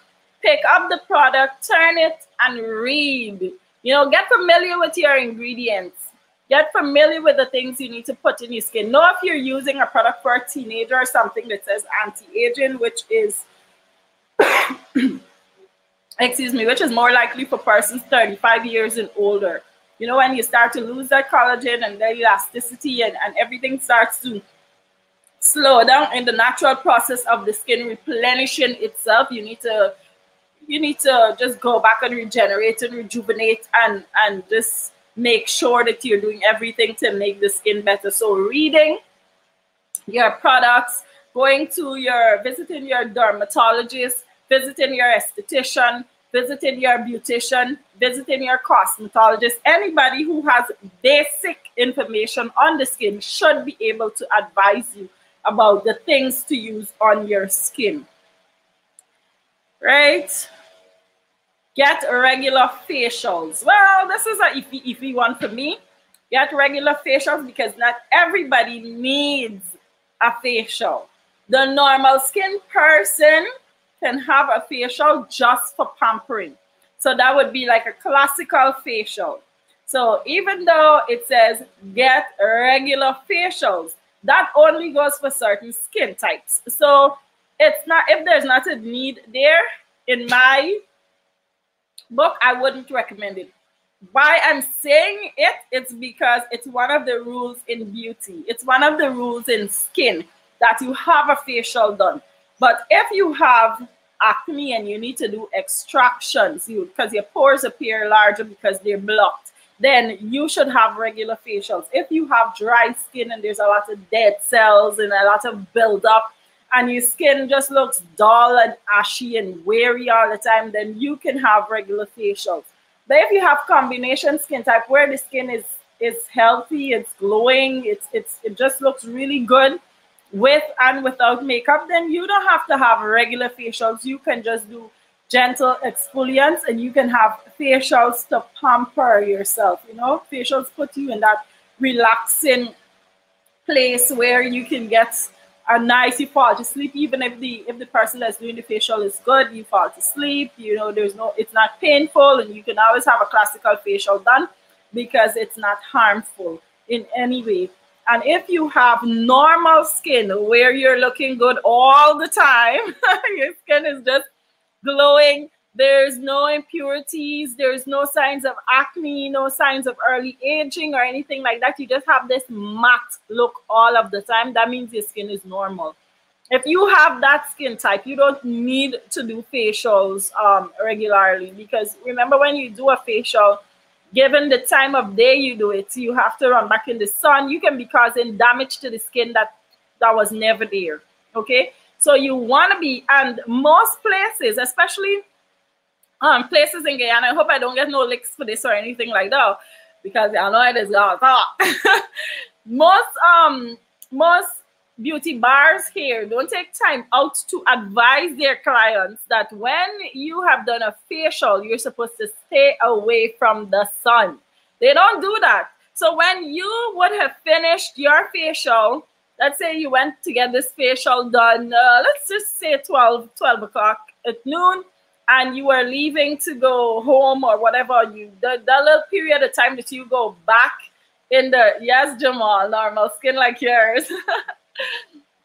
pick up the product, turn it and read. You know, get familiar with your ingredients. Get familiar with the things you need to put in your skin. Know if you're using a product for a teenager or something that says anti-aging, which is excuse me, which is more likely for persons 35 years and older. You know, when you start to lose that collagen and the elasticity and everything starts to slow down in the natural process of the skin replenishing itself, you need to just go back and regenerate and rejuvenate and just make sure that you're doing everything to make the skin better. So reading your products, visiting your dermatologist, visiting your esthetician, visiting your beautician, visiting your cosmetologist. Anybody who has basic information on the skin should be able to advise you about the things to use on your skin, right? Get regular facials. Well, this is a iffy one for me. Get regular facials because not everybody needs a facial. The normal skin person can have a facial just for pampering. So that would be like a classical facial. So even though it says get regular facials, that only goes for certain skin types. So it's not, if there's not a need there, in my book, I wouldn't recommend it. Why I'm saying it, it's because it's one of the rules in beauty. It's one of the rules in skin that you have a facial done. But if you have acne and you need to do extractions, because your pores appear larger because they're blocked, then you should have regular facials. If you have dry skin and there's a lot of dead cells and a lot of buildup, and your skin just looks dull and ashy and weary all the time, then you can have regular facials. But if you have combination skin type where the skin is healthy, it's glowing, it just looks really good with and without makeup, then you don't have to have regular facials. You can just do gentle exfoliants and you can have facials to pamper yourself. You know, facials put you in that relaxing place where you can get a nice, you fall to sleep. Even if the person that's doing the facial is good, you fall to sleep. You know, it's not painful, and you can always have a classical facial done because it's not harmful in any way. And if you have normal skin where you're looking good all the time, your skin is just glowing, there's no impurities, there's no signs of acne, no signs of early aging or anything like that. You just have this matte look all of the time. That means your skin is normal. If you have that skin type, you don't need to do facials regularly, because remember, when you do a facial, given the time of day you do it, you have to run back in the sun. You can be causing damage to the skin that was never there. Okay, so you want to be, and most places, especially places in Guyana, I hope I don't get no licks for this or anything like that, because I know it is most beauty bars here don't take time out to advise their clients that when you have done a facial, you're supposed to stay away from the sun. They don't do that. So when you would have finished your facial, let's say you went to get this facial done, let's just say 12 o'clock at noon, and you were leaving to go home or whatever, the little period of time that you go back in the, yes, Jamal, normal skin like yours.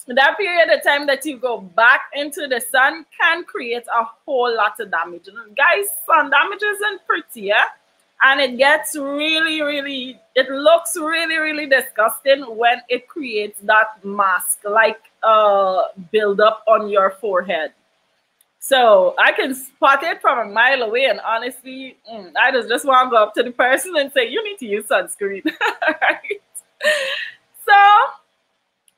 That period of time that you go back into the sun can create a whole lot of damage. Guys, sun damage isn't pretty, yeah? And it gets really, really, it looks really, really disgusting when it creates that mask like buildup on your forehead. So I can spot it from a mile away, and honestly, I just want to go up to the person and say, you need to use sunscreen. Right? So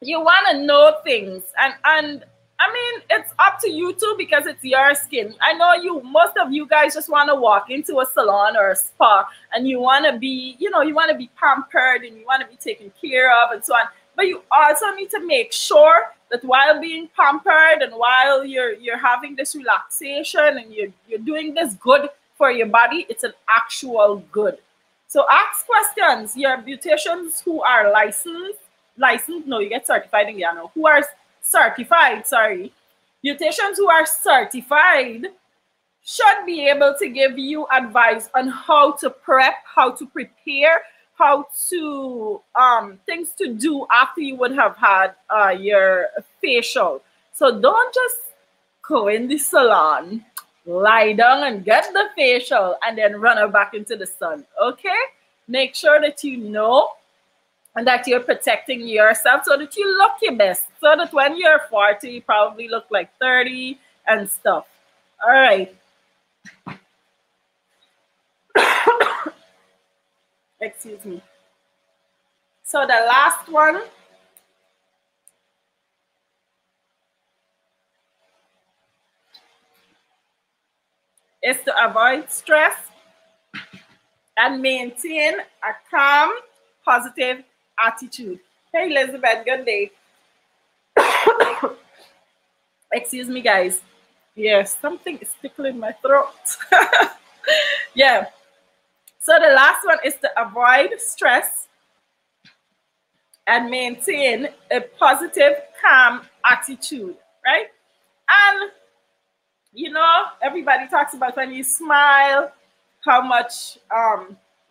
you want to know things, and I mean, it's up to you too, because it's your skin. I know most of you guys just want to walk into a salon or a spa and you want to be, you want to be pampered and you want to be taken care of and so on. But you also need to make sure that while being pampered and while you're having this relaxation and you're doing this good for your body, it's an actual good. So ask questions. Your beauticians who are licensed, no, you get certified in Guyana, who are certified, sorry, beauticians who are certified should be able to give you advice on how to prep, how to prepare, how to things to do after you would have had your facial. So don't just go in the salon, lie down and get the facial and then run back into the sun. Okay, make sure that you know and that you're protecting yourself so that you look your best, so that when you're 40 you probably look like 30 and stuff. All right. Excuse me. So the last one is to avoid stress and maintain a calm, positive attitude. Hey, Elizabeth, good day. Excuse me, guys. Yes, something is tickling my throat. Yeah. So the last one is to avoid stress and maintain a positive, calm attitude, right? And, everybody talks about when you smile, how much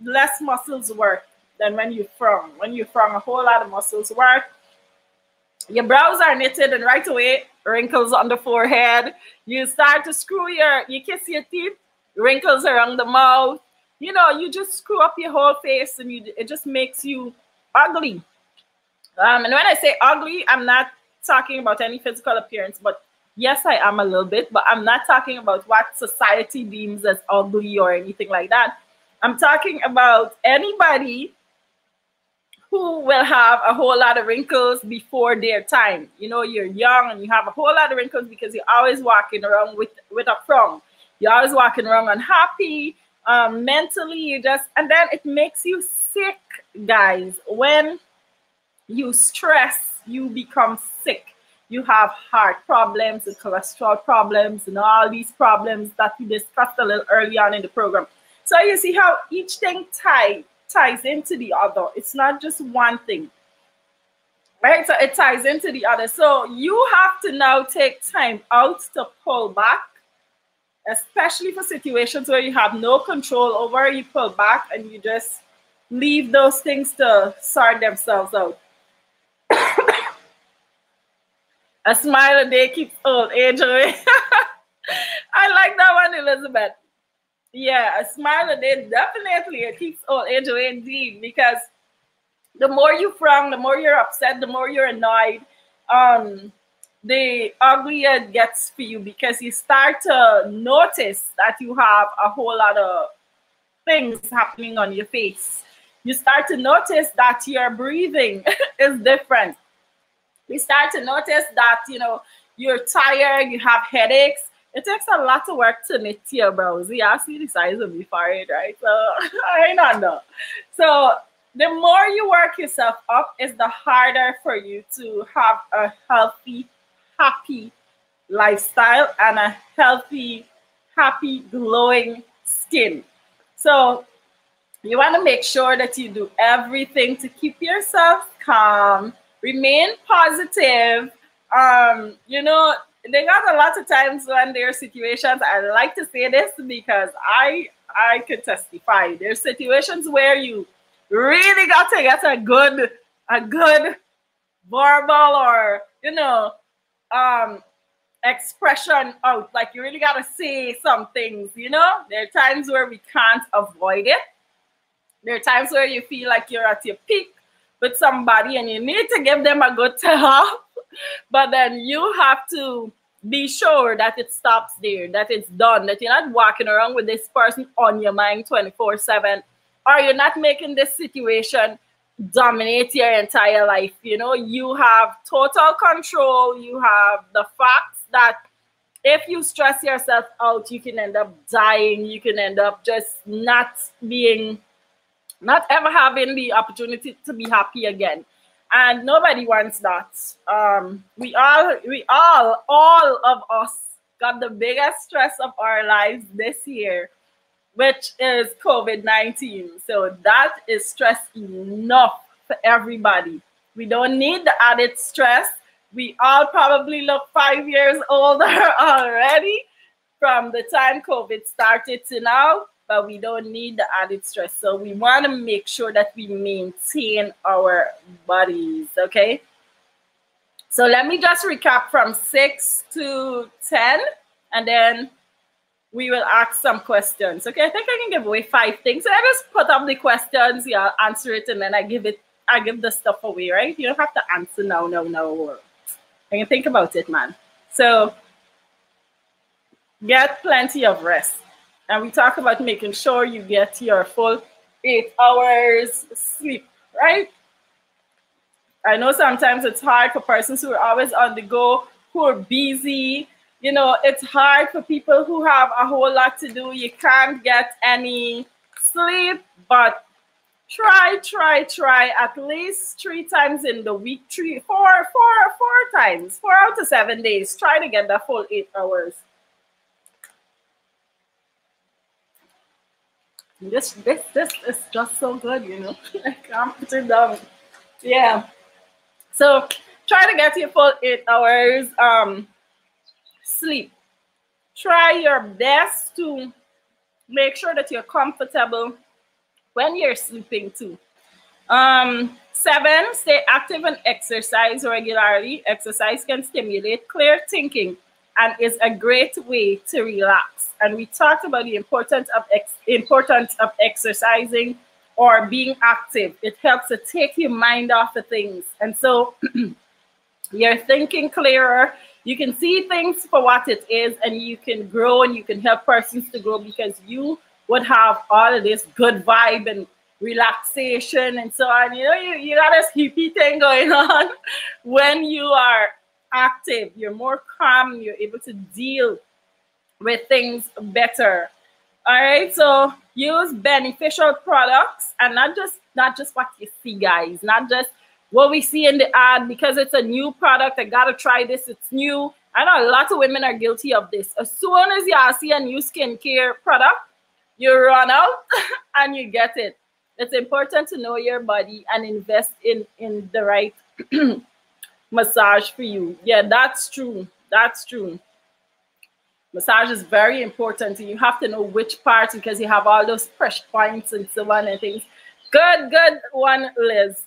less muscles work than when you frown. When you frown, a whole lot of muscles work. Your brows are knitted and right away, wrinkles on the forehead. You start to you kiss your teeth, wrinkles around the mouth. You just screw up your whole face and it just makes you ugly. And when I say ugly, I'm not talking about any physical appearance, but yes, I am a little bit, but I'm not talking about what society deems as ugly or anything like that. I'm talking about anybody who will have a whole lot of wrinkles before their time. You're young and you have a whole lot of wrinkles because you're always walking around with a frown. You're always walking around unhappy, mentally, and then it makes you sick, guys. When you stress, you become sick. You have heart problems and cholesterol problems and all these problems that we discussed a little early on in the program. So you see how each thing ties into the other. It's not just one thing, right? So it ties into the other. So you have to now take time out to pull back, especially for situations where you have no control over. You pull back and you just leave those things to sort themselves out. A smile a day keeps old age away. I like that one, Elizabeth. Yeah, a smile a day definitely it keeps old age away indeed, because the more you frown, the more you're upset, the more you're annoyed, the uglier it gets for you, because you start to notice that you have a whole lot of things happening on your face. You start to notice that your breathing is different. We start to notice that, you know, you're tired, you have headaches. It takes a lot of work to knit your brows. Yeah, see the size of your forehead, right? So I don't know. So the more you work yourself up, is the harder for you to have a healthy, happy lifestyle and a healthy, happy, glowing skin. So you want to make sure that you do everything to keep yourself calm, remain positive. You know, they got a lot of times when there are situations, I like to say this because I could testify. There's situations where you really got to get a good verbal, or, you know, expression out. Like, you really got to say some things, you know. There are times where we can't avoid it. There are times where you feel like you're at your peak with somebody and you need to give them a good talk, but then you have to be sure that it stops there, that it's done, that you're not walking around with this person on your mind 24/7, or you're not making this situation dominate your entire life. You know, you have total control. You have the facts that if you stress yourself out, you can end up dying. You can end up just not ever having the opportunity to be happy again. And nobody wants that. We all of us got the biggest stress of our lives this year, which is COVID-19. So that is stress enough for everybody. We don't need the added stress. We all probably look 5 years older already from the time COVID started to now, but we don't need the added stress. So we want to make sure that we maintain our bodies, okay? So let me just recap from 6 to 10, and then we will ask some questions. Okay, I think I can give away 5 things. So I just put up the questions, yeah, I'll answer it, and then I give the stuff away, right? You don't have to answer now. I can think about it, man. So get plenty of rest. And we talk about making sure you get your full 8 hours sleep, right? I know sometimes it's hard for persons who are always on the go, who are busy. You know, it's hard for people who have a whole lot to do. You can't get any sleep, but try at least 3 times in the week, 4 times, 4 out of 7 days. Try to get the full 8 hours. This is just so good, you know. I can't put it down. Yeah. So try to get your full 8 hours sleep. Try your best to make sure that you're comfortable when you're sleeping too. 7, stay active and exercise regularly. Exercise can stimulate clear thinking and is a great way to relax. And we talked about the importance of exercising or being active. It helps to take your mind off of things. And so you're thinking clearer. You can see things for what it is, and you can grow, and you can help persons to grow, because you would have all of this good vibe and relaxation and so on. You know, you got this hippie thing going on when you are active. You're more calm. You're able to deal with things better. All right, so use beneficial products, and not just what you see, guys. Not just what we see in the ad because it's a new product. I gotta try this. It's new. I know a lot of women are guilty of this. As soon as you see a new skincare product, you run out and you get it. It's important to know your body and invest in the right massage for you. Yeah, that's true. That's true. Massage is very important. You have to know which parts, because you have all those pressure points and so on and things. Good one, Liz.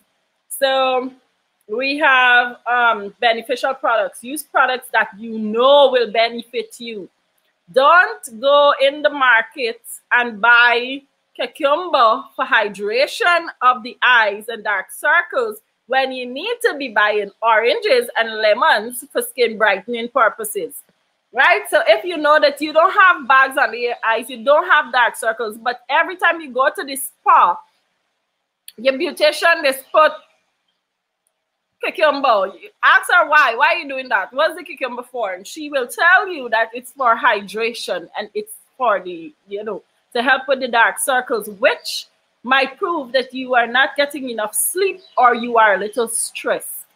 So we have beneficial products. Use products that you know will benefit you. Don't go in the market and buy cucumber for hydration of the eyes and dark circles when you need to be buying oranges and lemons for skin brightening purposes, right? So if you know that you don't have bags under your eyes, you don't have dark circles, but every time you go to the spa, your beautician is put cucumber. Ask her why. Why are you doing that? What's the cucumber for? And she will tell you that it's for hydration and it's for the, you know, to help with the dark circles, which might prove that you are not getting enough sleep or you are a little stressed,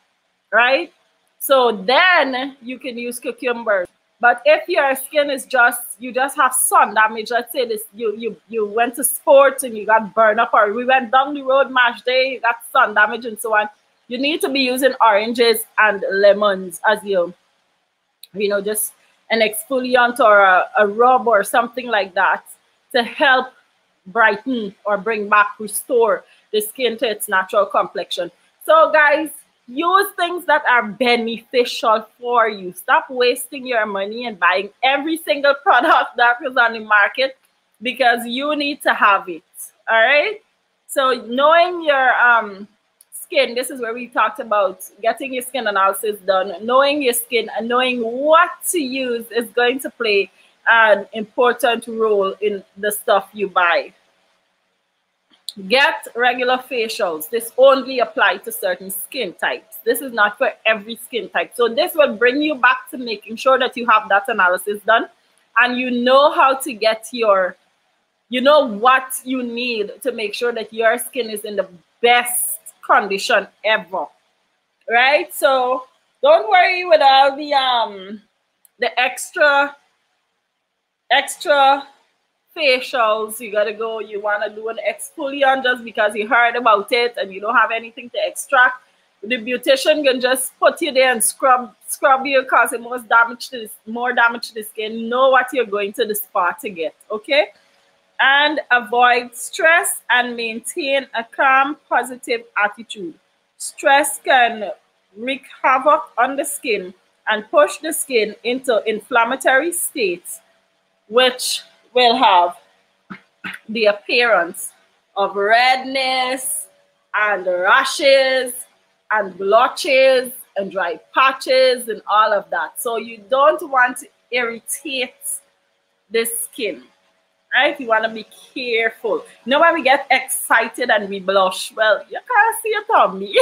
right? So then you can use cucumbers. But if your skin is just, you just have sun damage, let's say this, you went to sports and you got burned up, or we went down the road match day, you got sun damage and so on, you need to be using oranges and lemons as you know, just an exfoliant or a rub or something like that to help brighten or bring back, restore the skin to its natural complexion. So guys, use things that are beneficial for you. Stop wasting your money and buying every single product that is on the market because you need to have it. All right. So knowing your skin, this is where we talked about getting your skin analysis done. Knowing your skin and knowing what to use is going to play an important role in the stuff you buy. Get regular facials. This only applies to certain skin types. This is not for every skin type. So this will bring you back to making sure that you have that analysis done and you know how to get your, you know what you need to make sure that your skin is in the best condition ever, right? So don't worry with all the extra facials. You gotta go, you want to do an exfoliant just because you heard about it and you don't have anything to extract. The beautician can just put you there and scrub you, causing more damage to the skin. Know what you're going to the spa to get, okay? And avoid stress and maintain a calm, positive attitude. Stress can wreak havoc on the skin and push the skin into inflammatory states, which will have the appearance of redness and rashes and blotches and dry patches and all of that. So you don't want to irritate the skin, right? You want to be careful. You know when we get excited and we blush? Well, you can't see your tummy.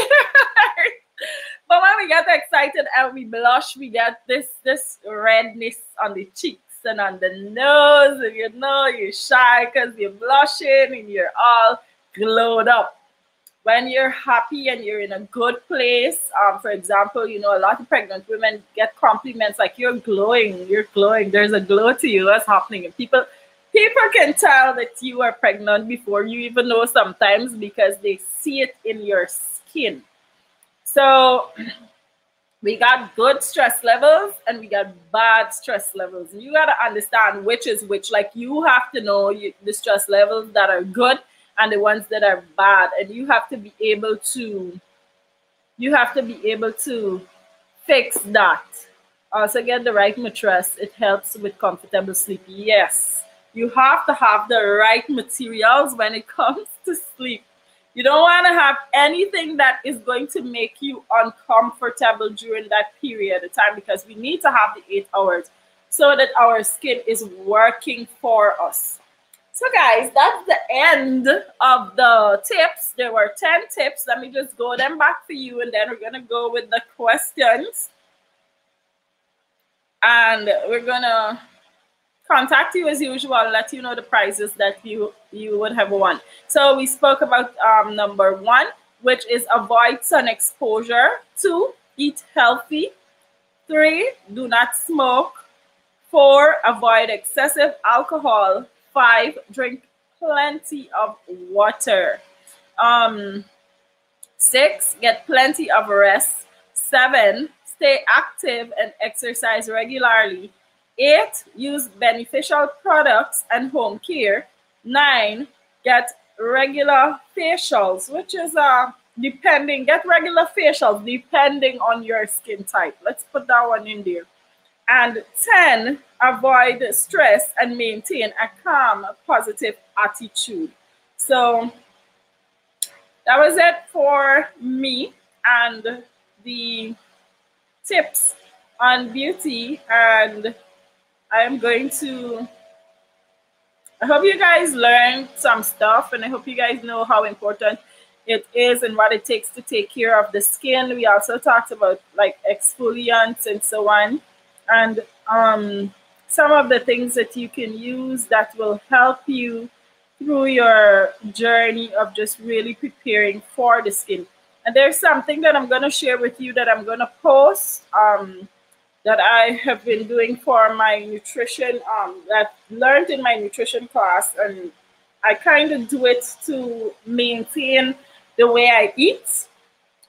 But when we get excited and we blush, we get this redness on the cheeks and on the nose, and you know you're shy because you're blushing and you're all glowed up. When you're happy and you're in a good place, for example, you know, a lot of pregnant women get compliments like you're glowing, there's a glow to you, what's happening? And people can tell that you are pregnant before you even know sometimes because they see it in your skin. So we got good stress levels and we got bad stress levels. And you got to understand which is which. Like you have to know the stress levels that are good and the ones that are bad. And you have to be able to, fix that. Also get the right mattress. It helps with comfortable sleep. Yes, you have to have the right materials when it comes to sleep. You don't want to have anything that is going to make you uncomfortable during that period of time because we need to have the 8 hours so that our skin is working for us. So guys, that's the end of the tips. There were 10 tips. Let me just go them back for you and then we're going to go with the questions. And we're going to contact you as usual and let you know the prizes that you would have won. So we spoke about number 1, which is avoid sun exposure. 2, eat healthy. 3, do not smoke. 4, avoid excessive alcohol. 5, drink plenty of water. 6, get plenty of rest. 7, stay active and exercise regularly. 8, use beneficial products and home care. 9, get regular facials, which is get regular facials depending on your skin type. Let's put that one in there. And 10, avoid stress and maintain a calm, positive attitude. So that was it for me. and the tips on beauty. And I am going to, I hope you guys learned some stuff, and I hope you guys know how important it is and what it takes to take care of the skin. We also talked about like exfoliants and so on, and some of the things that you can use that will help you through your journey of just really preparing for the skin. And there's something that I'm going to share with you that I'm going to post, that I have been doing for my nutrition, that learned in my nutrition class, and I kind of do it to maintain the way I eat,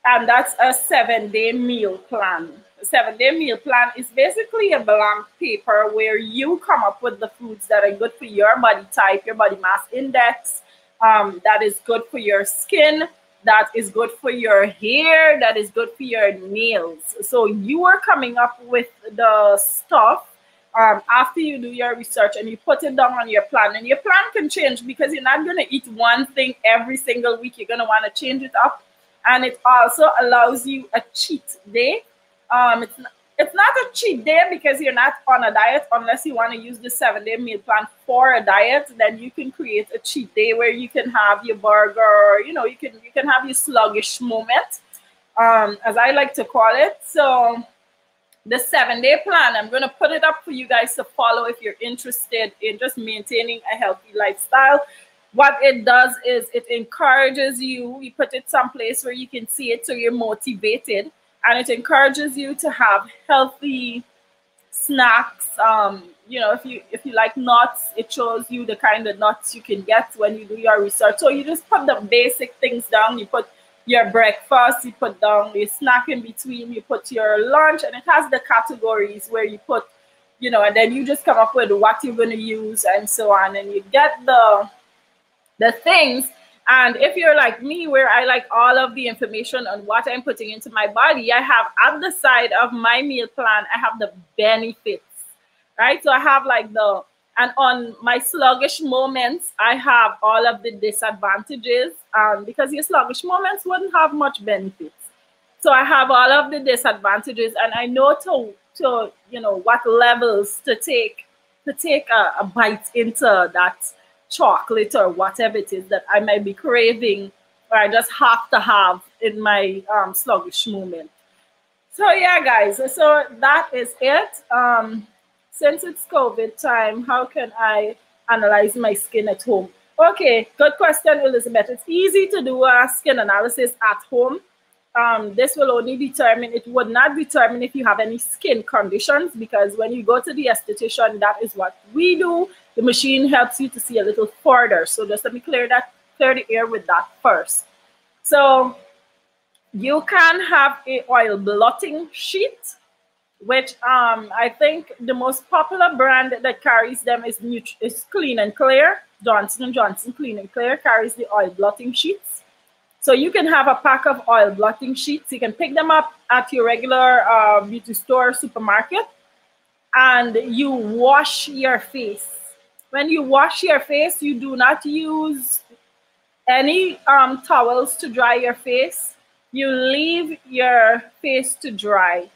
and that's a 7-day meal plan. A 7-day meal plan is basically a blank paper where you come up with the foods that are good for your body type, your body mass index, that is good for your skin, that is good for your hair, that is good for your nails. So you are coming up with the stuff after you do your research and you put it down on your plan. And your plan can change because you're not going to eat one thing every single week. You're going to want to change it up. And it also allows you a cheat day. It's not a cheat day because you're not on a diet unless you want to use the 7-day meal plan for a diet. Then you can create a cheat day where you can have your burger, you know, you can have your sluggish moment, as I like to call it. So the 7-day plan, I'm going to put it up for you guys to follow if you're interested in just maintaining a healthy lifestyle. What it does is it encourages you, you put it someplace where you can see it so you're motivated, and it encourages you to have healthy snacks. You know, if you like nuts, it shows you the kind of nuts you can get when you do your research. So you just put the basic things down. You put your breakfast, you put down your snack in between, you put your lunch, and it has the categories where you put, you know, and then you just come up with what you're going to use and so on, and you get the things. And if you're like me, where I like all of the information on what I'm putting into my body, I have at the side of my meal plan, I have the benefits, right? So I have like and on my sluggish moments, I have all of the disadvantages, because your sluggish moments wouldn't have much benefits. So I have all of the disadvantages, and I know to you know what levels to take a bite into that chocolate or whatever it is that I might be craving, or I just have to have in my sluggish moment. So yeah, guys, so that is it. Since it's COVID time, how can I analyze my skin at home? Okay, good question, Elizabeth. It's easy to do a skin analysis at home. This will only determine, it would not determine if you have any skin conditions, because when you go to the esthetician, that is what we do. The machine helps you to see a little further. So just let me clear the air with that first. So you can have a oil blotting sheet, which I think the most popular brand that carries them is Clean and Clear. Johnson & Johnson Clean and Clear carries the oil blotting sheets. So you can have a pack of oil blotting sheets. You can pick them up at your regular beauty store, supermarket, and you wash your face. When you wash your face, you do not use any towels to dry your face. You leave your face to dry.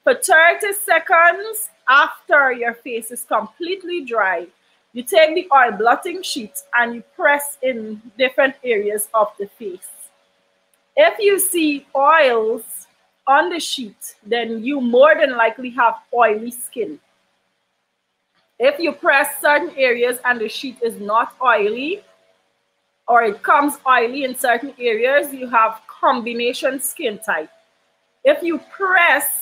For 30 seconds after your face is completely dry, you take the oil blotting sheet and you press in different areas of the face. If you see oils on the sheet, then you more than likely have oily skin. If you press certain areas and the sheet is not oily, or it comes oily in certain areas, you have combination skin type. If you press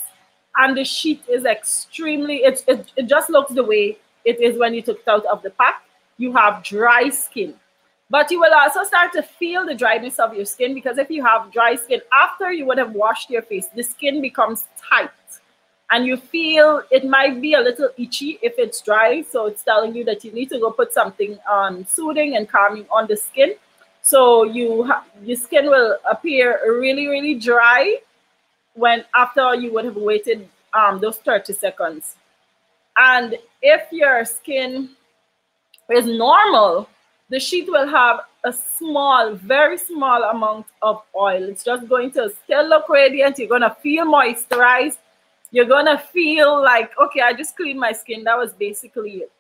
and the sheet is extremely, it just looks the way it is when you took it out of the pack, you have dry skin. But you will also start to feel the dryness of your skin, because if you have dry skin after you would have washed your face, the skin becomes tight. And you feel it might be a little itchy if it's dry. So it's telling you that you need to go put something soothing and calming on the skin. So your skin will appear really, really dry after you would have waited those 30 seconds. And if your skin is normal, the sheet will have a small, very small amount of oil. It's just going to still look radiant. You're going to feel moisturized. You're going to feel like, okay, I just cleaned my skin. That was basically it.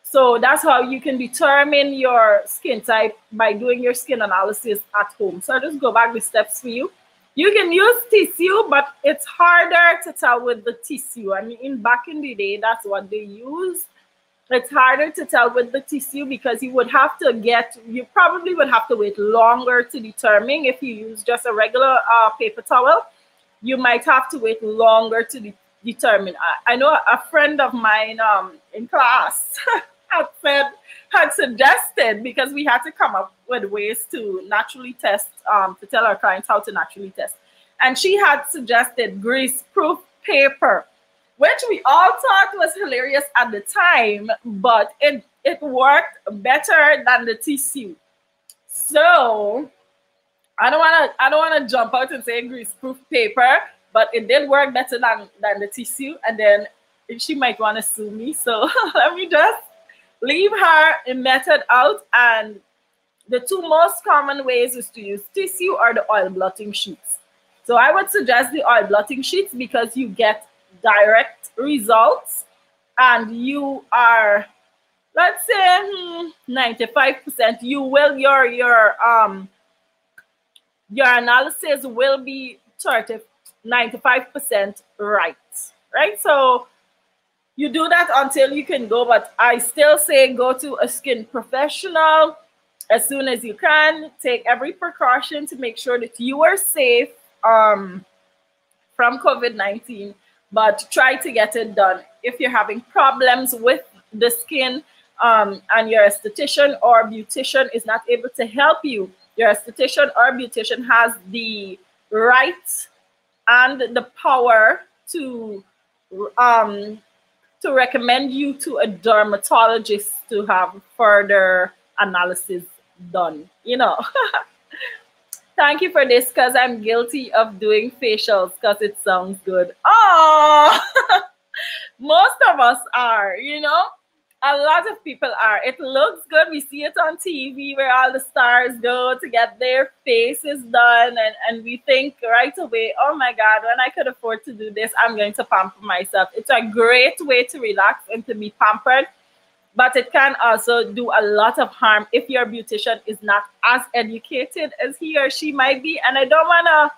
So that's how you can determine your skin type, by doing your skin analysis at home. So I'll just go back the steps for you. You can use tissue, but it's harder to tell with the tissue. I mean, back in the day, that's what they used. It's harder to tell with the tissue because you probably would have to wait longer to determine. If you use just a regular paper towel, you might have to wait longer to determine. I know a friend of mine in class had suggested, because we had to come up with ways to naturally test, to tell our clients how to naturally test. And she had suggested grease-proof paper, which we all thought was hilarious at the time, but it worked better than the tissue. So I don't wanna jump out and say grease-proof paper, but it did work better than the tissue. And then she might want to sue me, so let me just leave her method out. And the two most common ways is to use tissue or the oil blotting sheets. So I would suggest the oil blotting sheets because you get direct results, and you are, let's say, 95%. Your analysis will be 95% right. So you do that until you can go, but I still say go to a skin professional as soon as you can. Take every precaution to make sure that you are safe from COVID-19, but try to get it done. If you're having problems with the skin and your esthetician or beautician is not able to help you, your esthetician or beautician has the right and the power to recommend you to a dermatologist to have further analysis done, Thank you for this, because I'm guilty of doing facials because it sounds good. Oh, most of us are, a lot of people are. It looks good. We see it on TV where all the stars go to get their faces done. And we think right away, oh my God, when I could afford to do this, I'm going to pamper myself. It's a great way to relax and to be pampered. But it can also do a lot of harm if your beautician is not as educated as he or she might be. And I don't wanna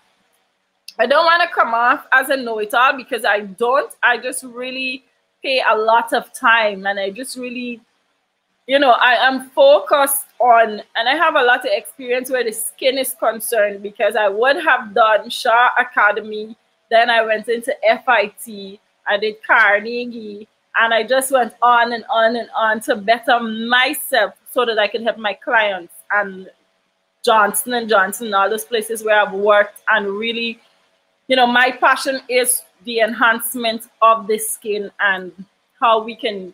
come off as a know-it-all, because I don't. I just really pay a lot of time, and I just really, I am focused on, and I have a lot of experience where the skin is concerned, because I would have done Shaw Academy, then I went into FIT, I did Carnegie, and I just went on and on and on to better myself so that I can help my clients, and Johnson & Johnson, all those places where I've worked. And really, my passion is the enhancement of the skin and what we can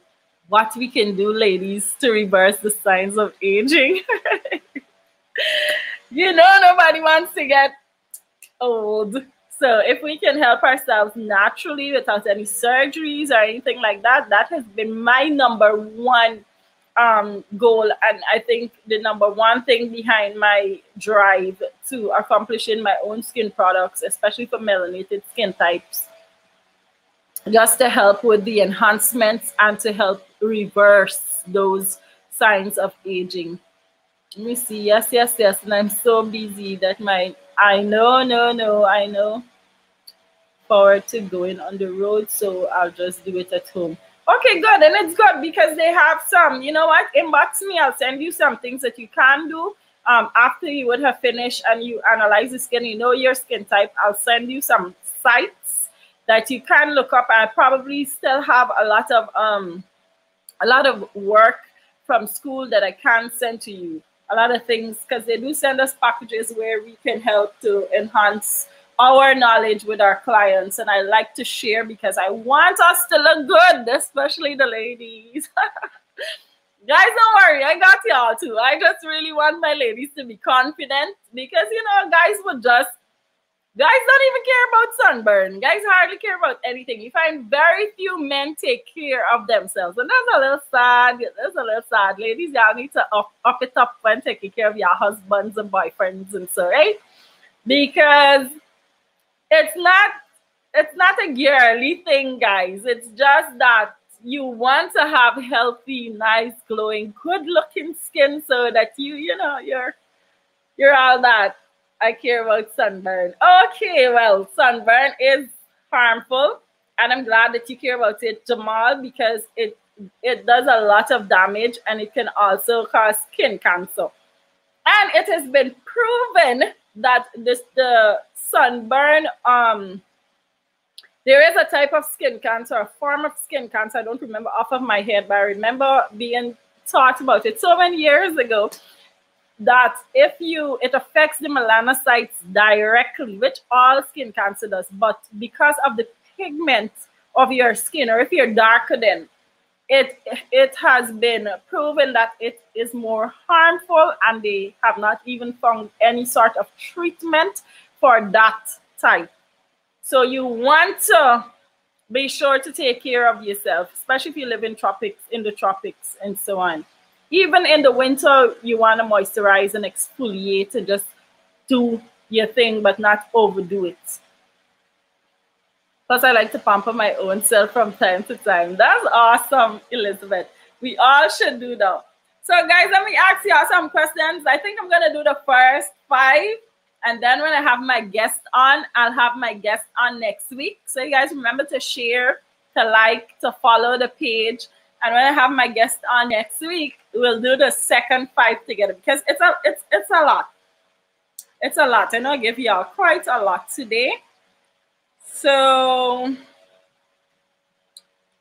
do, ladies, to reverse the signs of aging. Nobody wants to get old. So if we can help ourselves naturally without any surgeries or anything like that, that has been my number one goal. And I think the number one thing behind my drive to accomplishing my own skin products, especially for melanated skin types, just to help with the enhancements and to help reverse those signs of aging. Let me see. Yes. And I'm so busy that I know. Forward to going on the road, so I'll just do it at home. Okay, good. And it's good because they have some, inbox me. I'll send you some things that you can do after you would have finished and you analyze the skin, your skin type. I'll send you some sites that you can look up. I probably still have a lot of work from school that I can send to you. A lot of things, because they do send us packages where we can help to enhance our knowledge with our clients. And I like to share because I want us to look good, especially the ladies. Guys, don't worry, I got y'all too. I just really want my ladies to be confident because, guys would just Guys don't even care about sunburn. Guys hardly care about anything. You find very few men take care of themselves. And that's a little sad. That's a little sad. Ladies, y'all need to up it up when taking care of your husbands and boyfriends and so, right? Because it's not a girly thing, guys. It's just that you want to have healthy, nice, glowing, good-looking skin so that you're all that. I care about sunburn. Okay, well, sunburn is harmful, and I'm glad that you care about it, Jamal, because it does a lot of damage, and it can also cause skin cancer. And it has been proven that the sunburn, there is a type of skin cancer, a form of skin cancer. I don't remember off of my head, but I remember being taught about it so many years ago, that it affects the melanocytes directly, which all skin cancer does. But because of the pigment of your skin, or if you're darker, then it has been proven that it is more harmful, and they have not even found any sort of treatment for that type. So you want to be sure to take care of yourself, especially if you live in the tropics and so on. Even in the winter, you want to moisturize and exfoliate and just do your thing, but not overdo it. Plus, I like to pamper my own self from time to time. That's awesome, Elizabeth. We all should do that. So, guys, let me ask you all some questions. I think I'm going to do the first 5. And then when I have my guest on, I'll have my guest on next week. So, you guys remember to share, to like, to follow the page. And when I have my guest on next week, we'll do the second 5 together, because it's a lot. It's a lot. I know I give y'all quite a lot today. So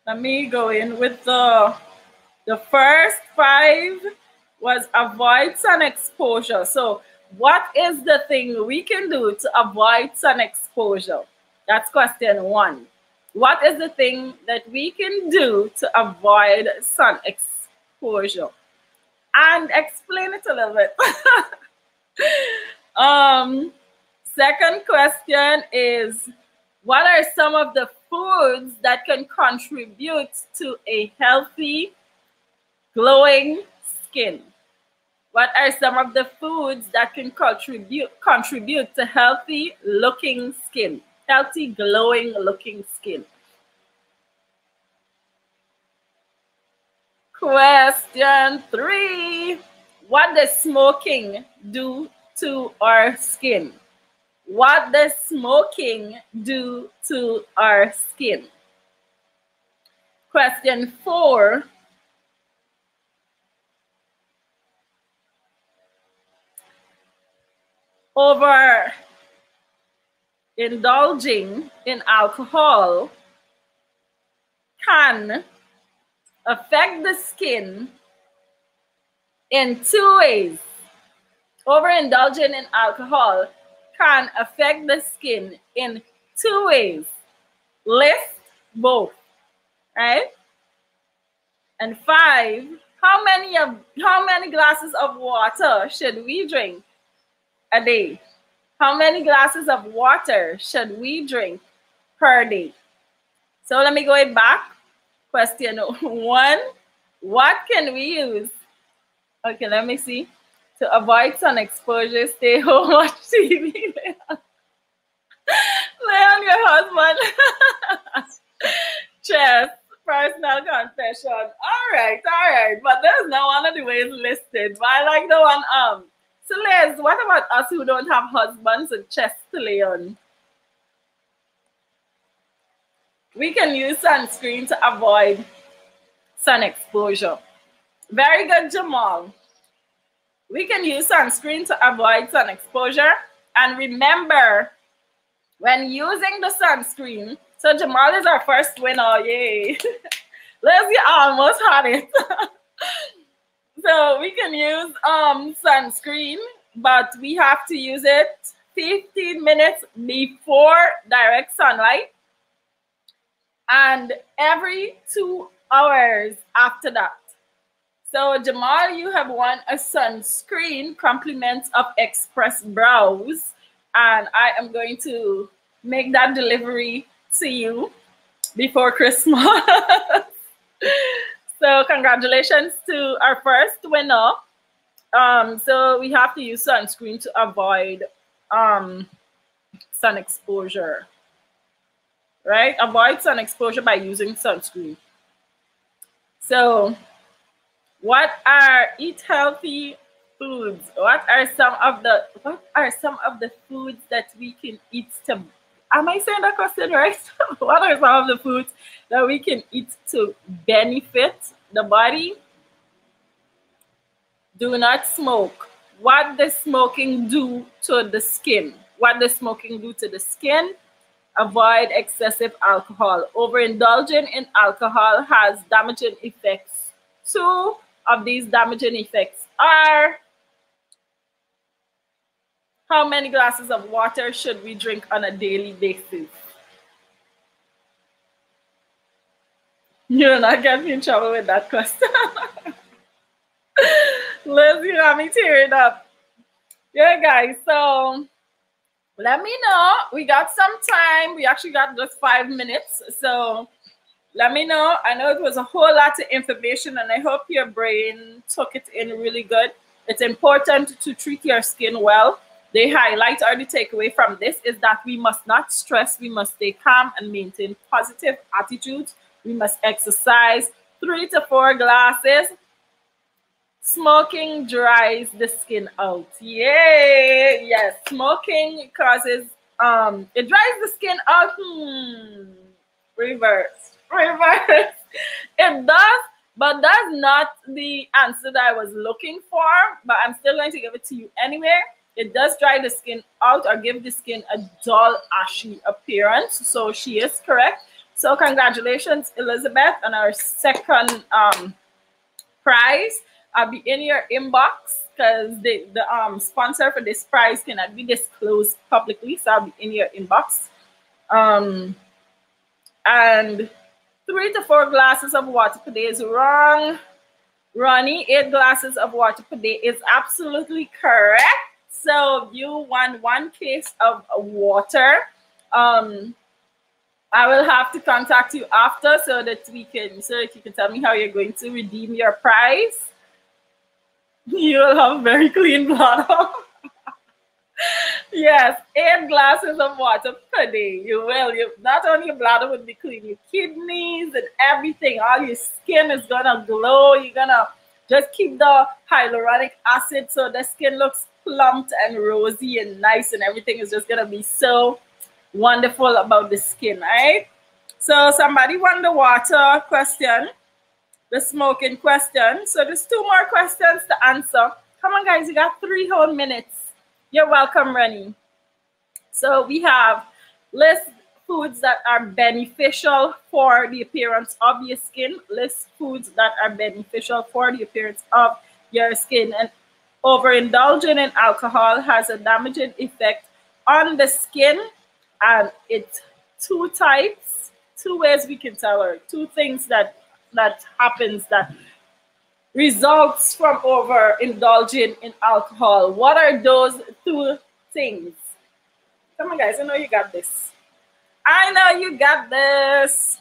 let me go in with the first 5 was avoid sun exposure. So what is the thing we can do to avoid sun exposure? That's question 1. What is the thing that we can do to avoid sun exposure? And explain it a little bit. Second question is, what are some of the foods that can contribute to a healthy, glowing skin? What are some of the foods that can contribute to healthy looking skin? Healthy, glowing looking skin. Question 3. What does smoking do to our skin? What does smoking do to our skin? Question 4. Over indulging in alcohol can affect the skin in 2 ways. Overindulging in alcohol can affect the skin in 2 ways. List both, right? And 5, how many glasses of water should we drink a day? How many glasses of water should we drink per day? So let me go back. Question 1, what can we use? Okay, let me see. To avoid sun exposure, stay home, watch TV. Lay on your husband. Chest, personal confession. All right. But there's no one of the ways listed. But I like the one. So Liz, what about us who don't have husbands and chests to lay on? We can use sunscreen to avoid sun exposure. Very good, Jamal. We can use sunscreen to avoid sun exposure. And remember, when using the sunscreen, so Jamal is our first winner, yay. Liz, you almost had it. So we can use sunscreen, but we have to use it 15 minutes before direct sunlight and every 2 hours after that. So Jamal, you have won a sunscreen compliments of Express Brows and I am going to make that delivery to you before Christmas. So congratulations to our first winner. So we have to use sunscreen to avoid sun exposure, right? Avoid sun exposure by using sunscreen. So what are eat healthy foods? What are some of the foods that we can eat to, am I saying that question right? What are some of the foods that we can eat to benefit the body? Do not smoke. What does smoking do to the skin? What does smoking do to the skin? Avoid excessive alcohol. Overindulging in alcohol has damaging effects. Two of these damaging effects are: how many glasses of water should we drink on a daily basis? You're not getting me in trouble with that question. Liz, you got me tearing up. Yeah, guys, so let me know. We got some time. We actually got just 5 minutes. So let me know. I know it was a whole lot of information, and I hope your brain took it in really good. It's important to treat your skin well. The highlight or the takeaway from this is that we must not stress. We must stay calm and maintain positive attitudes. We must exercise 3 to 4 glasses. Smoking dries the skin out. Yay! Yes, smoking causes it dries the skin out. Reverse. It does, but that's not the answer that I was looking for. But I'm still going to give it to you anyway. It does dry the skin out or give the skin a dull, ashy appearance. So she is correct. So congratulations, Elizabeth, on our second prize. I'll be in your inbox because the sponsor for this prize cannot be disclosed publicly. So I'll be in your inbox. And 3 to 4 glasses of water per day is wrong. Ronnie, 8 glasses of water per day is absolutely correct. So you won 1 case of water. I will have to contact you after so that you can tell me how you're going to redeem your prize. You will have very clean bladder. Yes, 8 glasses of water per day. You will. Not only your bladder will be clean, your kidneys and everything. All your skin is gonna glow. You're gonna just keep the hyaluronic acid so the skin looks plumped and rosy and nice, and everything is just gonna be so wonderful about the skin, right? So somebody won the water question, the smoking question. So there's 2 more questions to answer. Come on, guys, you got 3 whole minutes. You're welcome, Rennie. So we have list foods that are beneficial for the appearance of your skin. List foods that are beneficial for the appearance of your skin. And overindulging in alcohol has a damaging effect on the skin. And it's 2 types, 2 ways we can tell her, 2 things that happens that results from overindulging in alcohol. What are those 2 things? Come on, guys, I know you got this. I know you got this.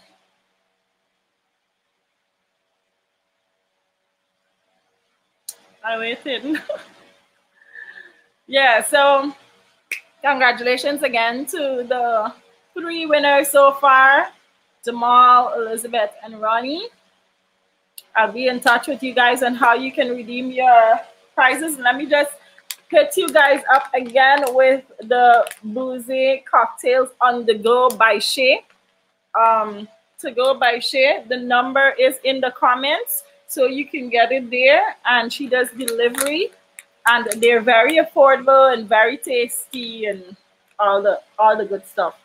I'm waiting. Yeah, so congratulations again to the 3 winners so far, Jamal, Elizabeth, and Ronnie. I'll be in touch with you guys on how you can redeem your prizes. Let me just hit you guys up again with the boozy cocktails on the go by Shay. To go by Shay, the number is in the comments, so you can get it there. And she does delivery, and they're very affordable and very tasty and all the good stuff.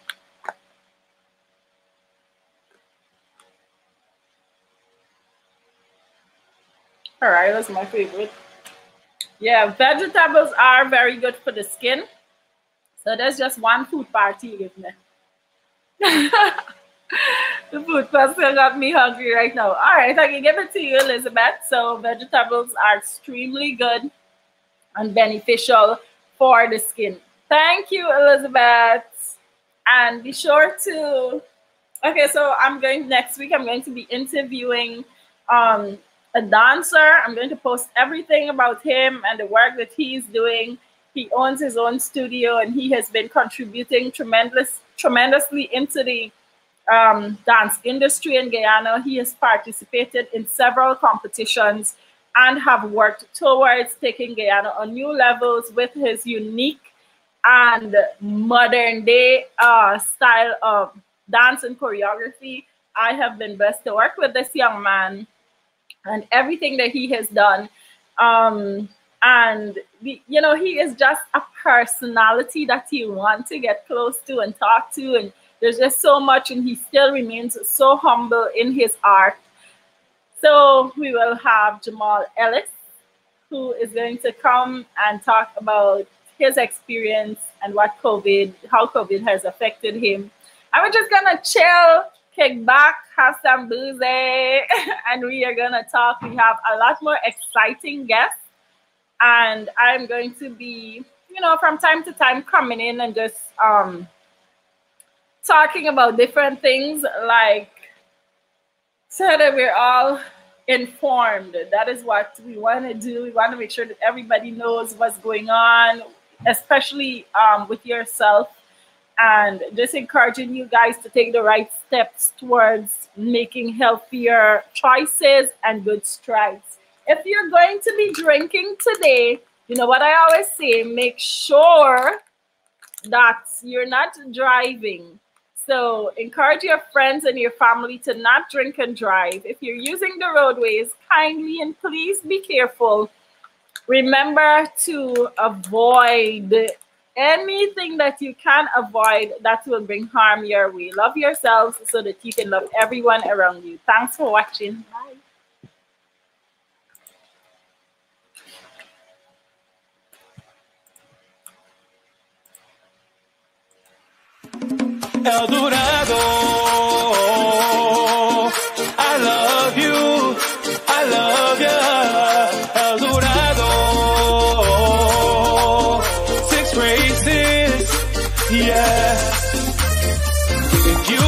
All right, that's my favorite. Yeah, vegetables are very good for the skin. So there's just 1 food party with me. The food person got me hungry right now. All right, I can give it to you, Elizabeth. So vegetables are extremely good and beneficial for the skin. Thank you, Elizabeth. And be sure to, okay, so next week, I'm going to be interviewing a dancer. I'm going to post everything about him and the work that he's doing. He owns his own studio and he has been contributing tremendously into the dance industry in Guyana. He has participated in several competitions and have worked towards taking Guyana on new levels with his unique and modern day style of dance and choreography. I have been blessed to work with this young man and everything that he has done. You know, he is just a personality that you want to get close to and talk to. And there's just so much, and he still remains so humble in his art. So we will have Jamal Ellis, who is going to come and talk about his experience and how COVID has affected him. And we're just gonna chill, kick back, have some booze, and we are gonna talk. We have a lot more exciting guests, and I'm going to be, you know, from time to time coming in and just talking about different things, like so that we're all informed. That is what we want to do. We want to make sure that everybody knows what's going on, especially with yourself, and just encouraging you guys to take the right steps towards making healthier choices and good strides. If you're going to be drinking today, you know what I always say, make sure that you're not driving. So encourage your friends and your family to not drink and drive. If you're using the roadways, kindly and please be careful. Remember to avoid anything that you can avoid that will bring harm your way. Love yourselves so that you can love everyone around you. Thanks for watching. Bye. El Dorado, I love you, I love ya. El Dorado, 6 races, yeah. If you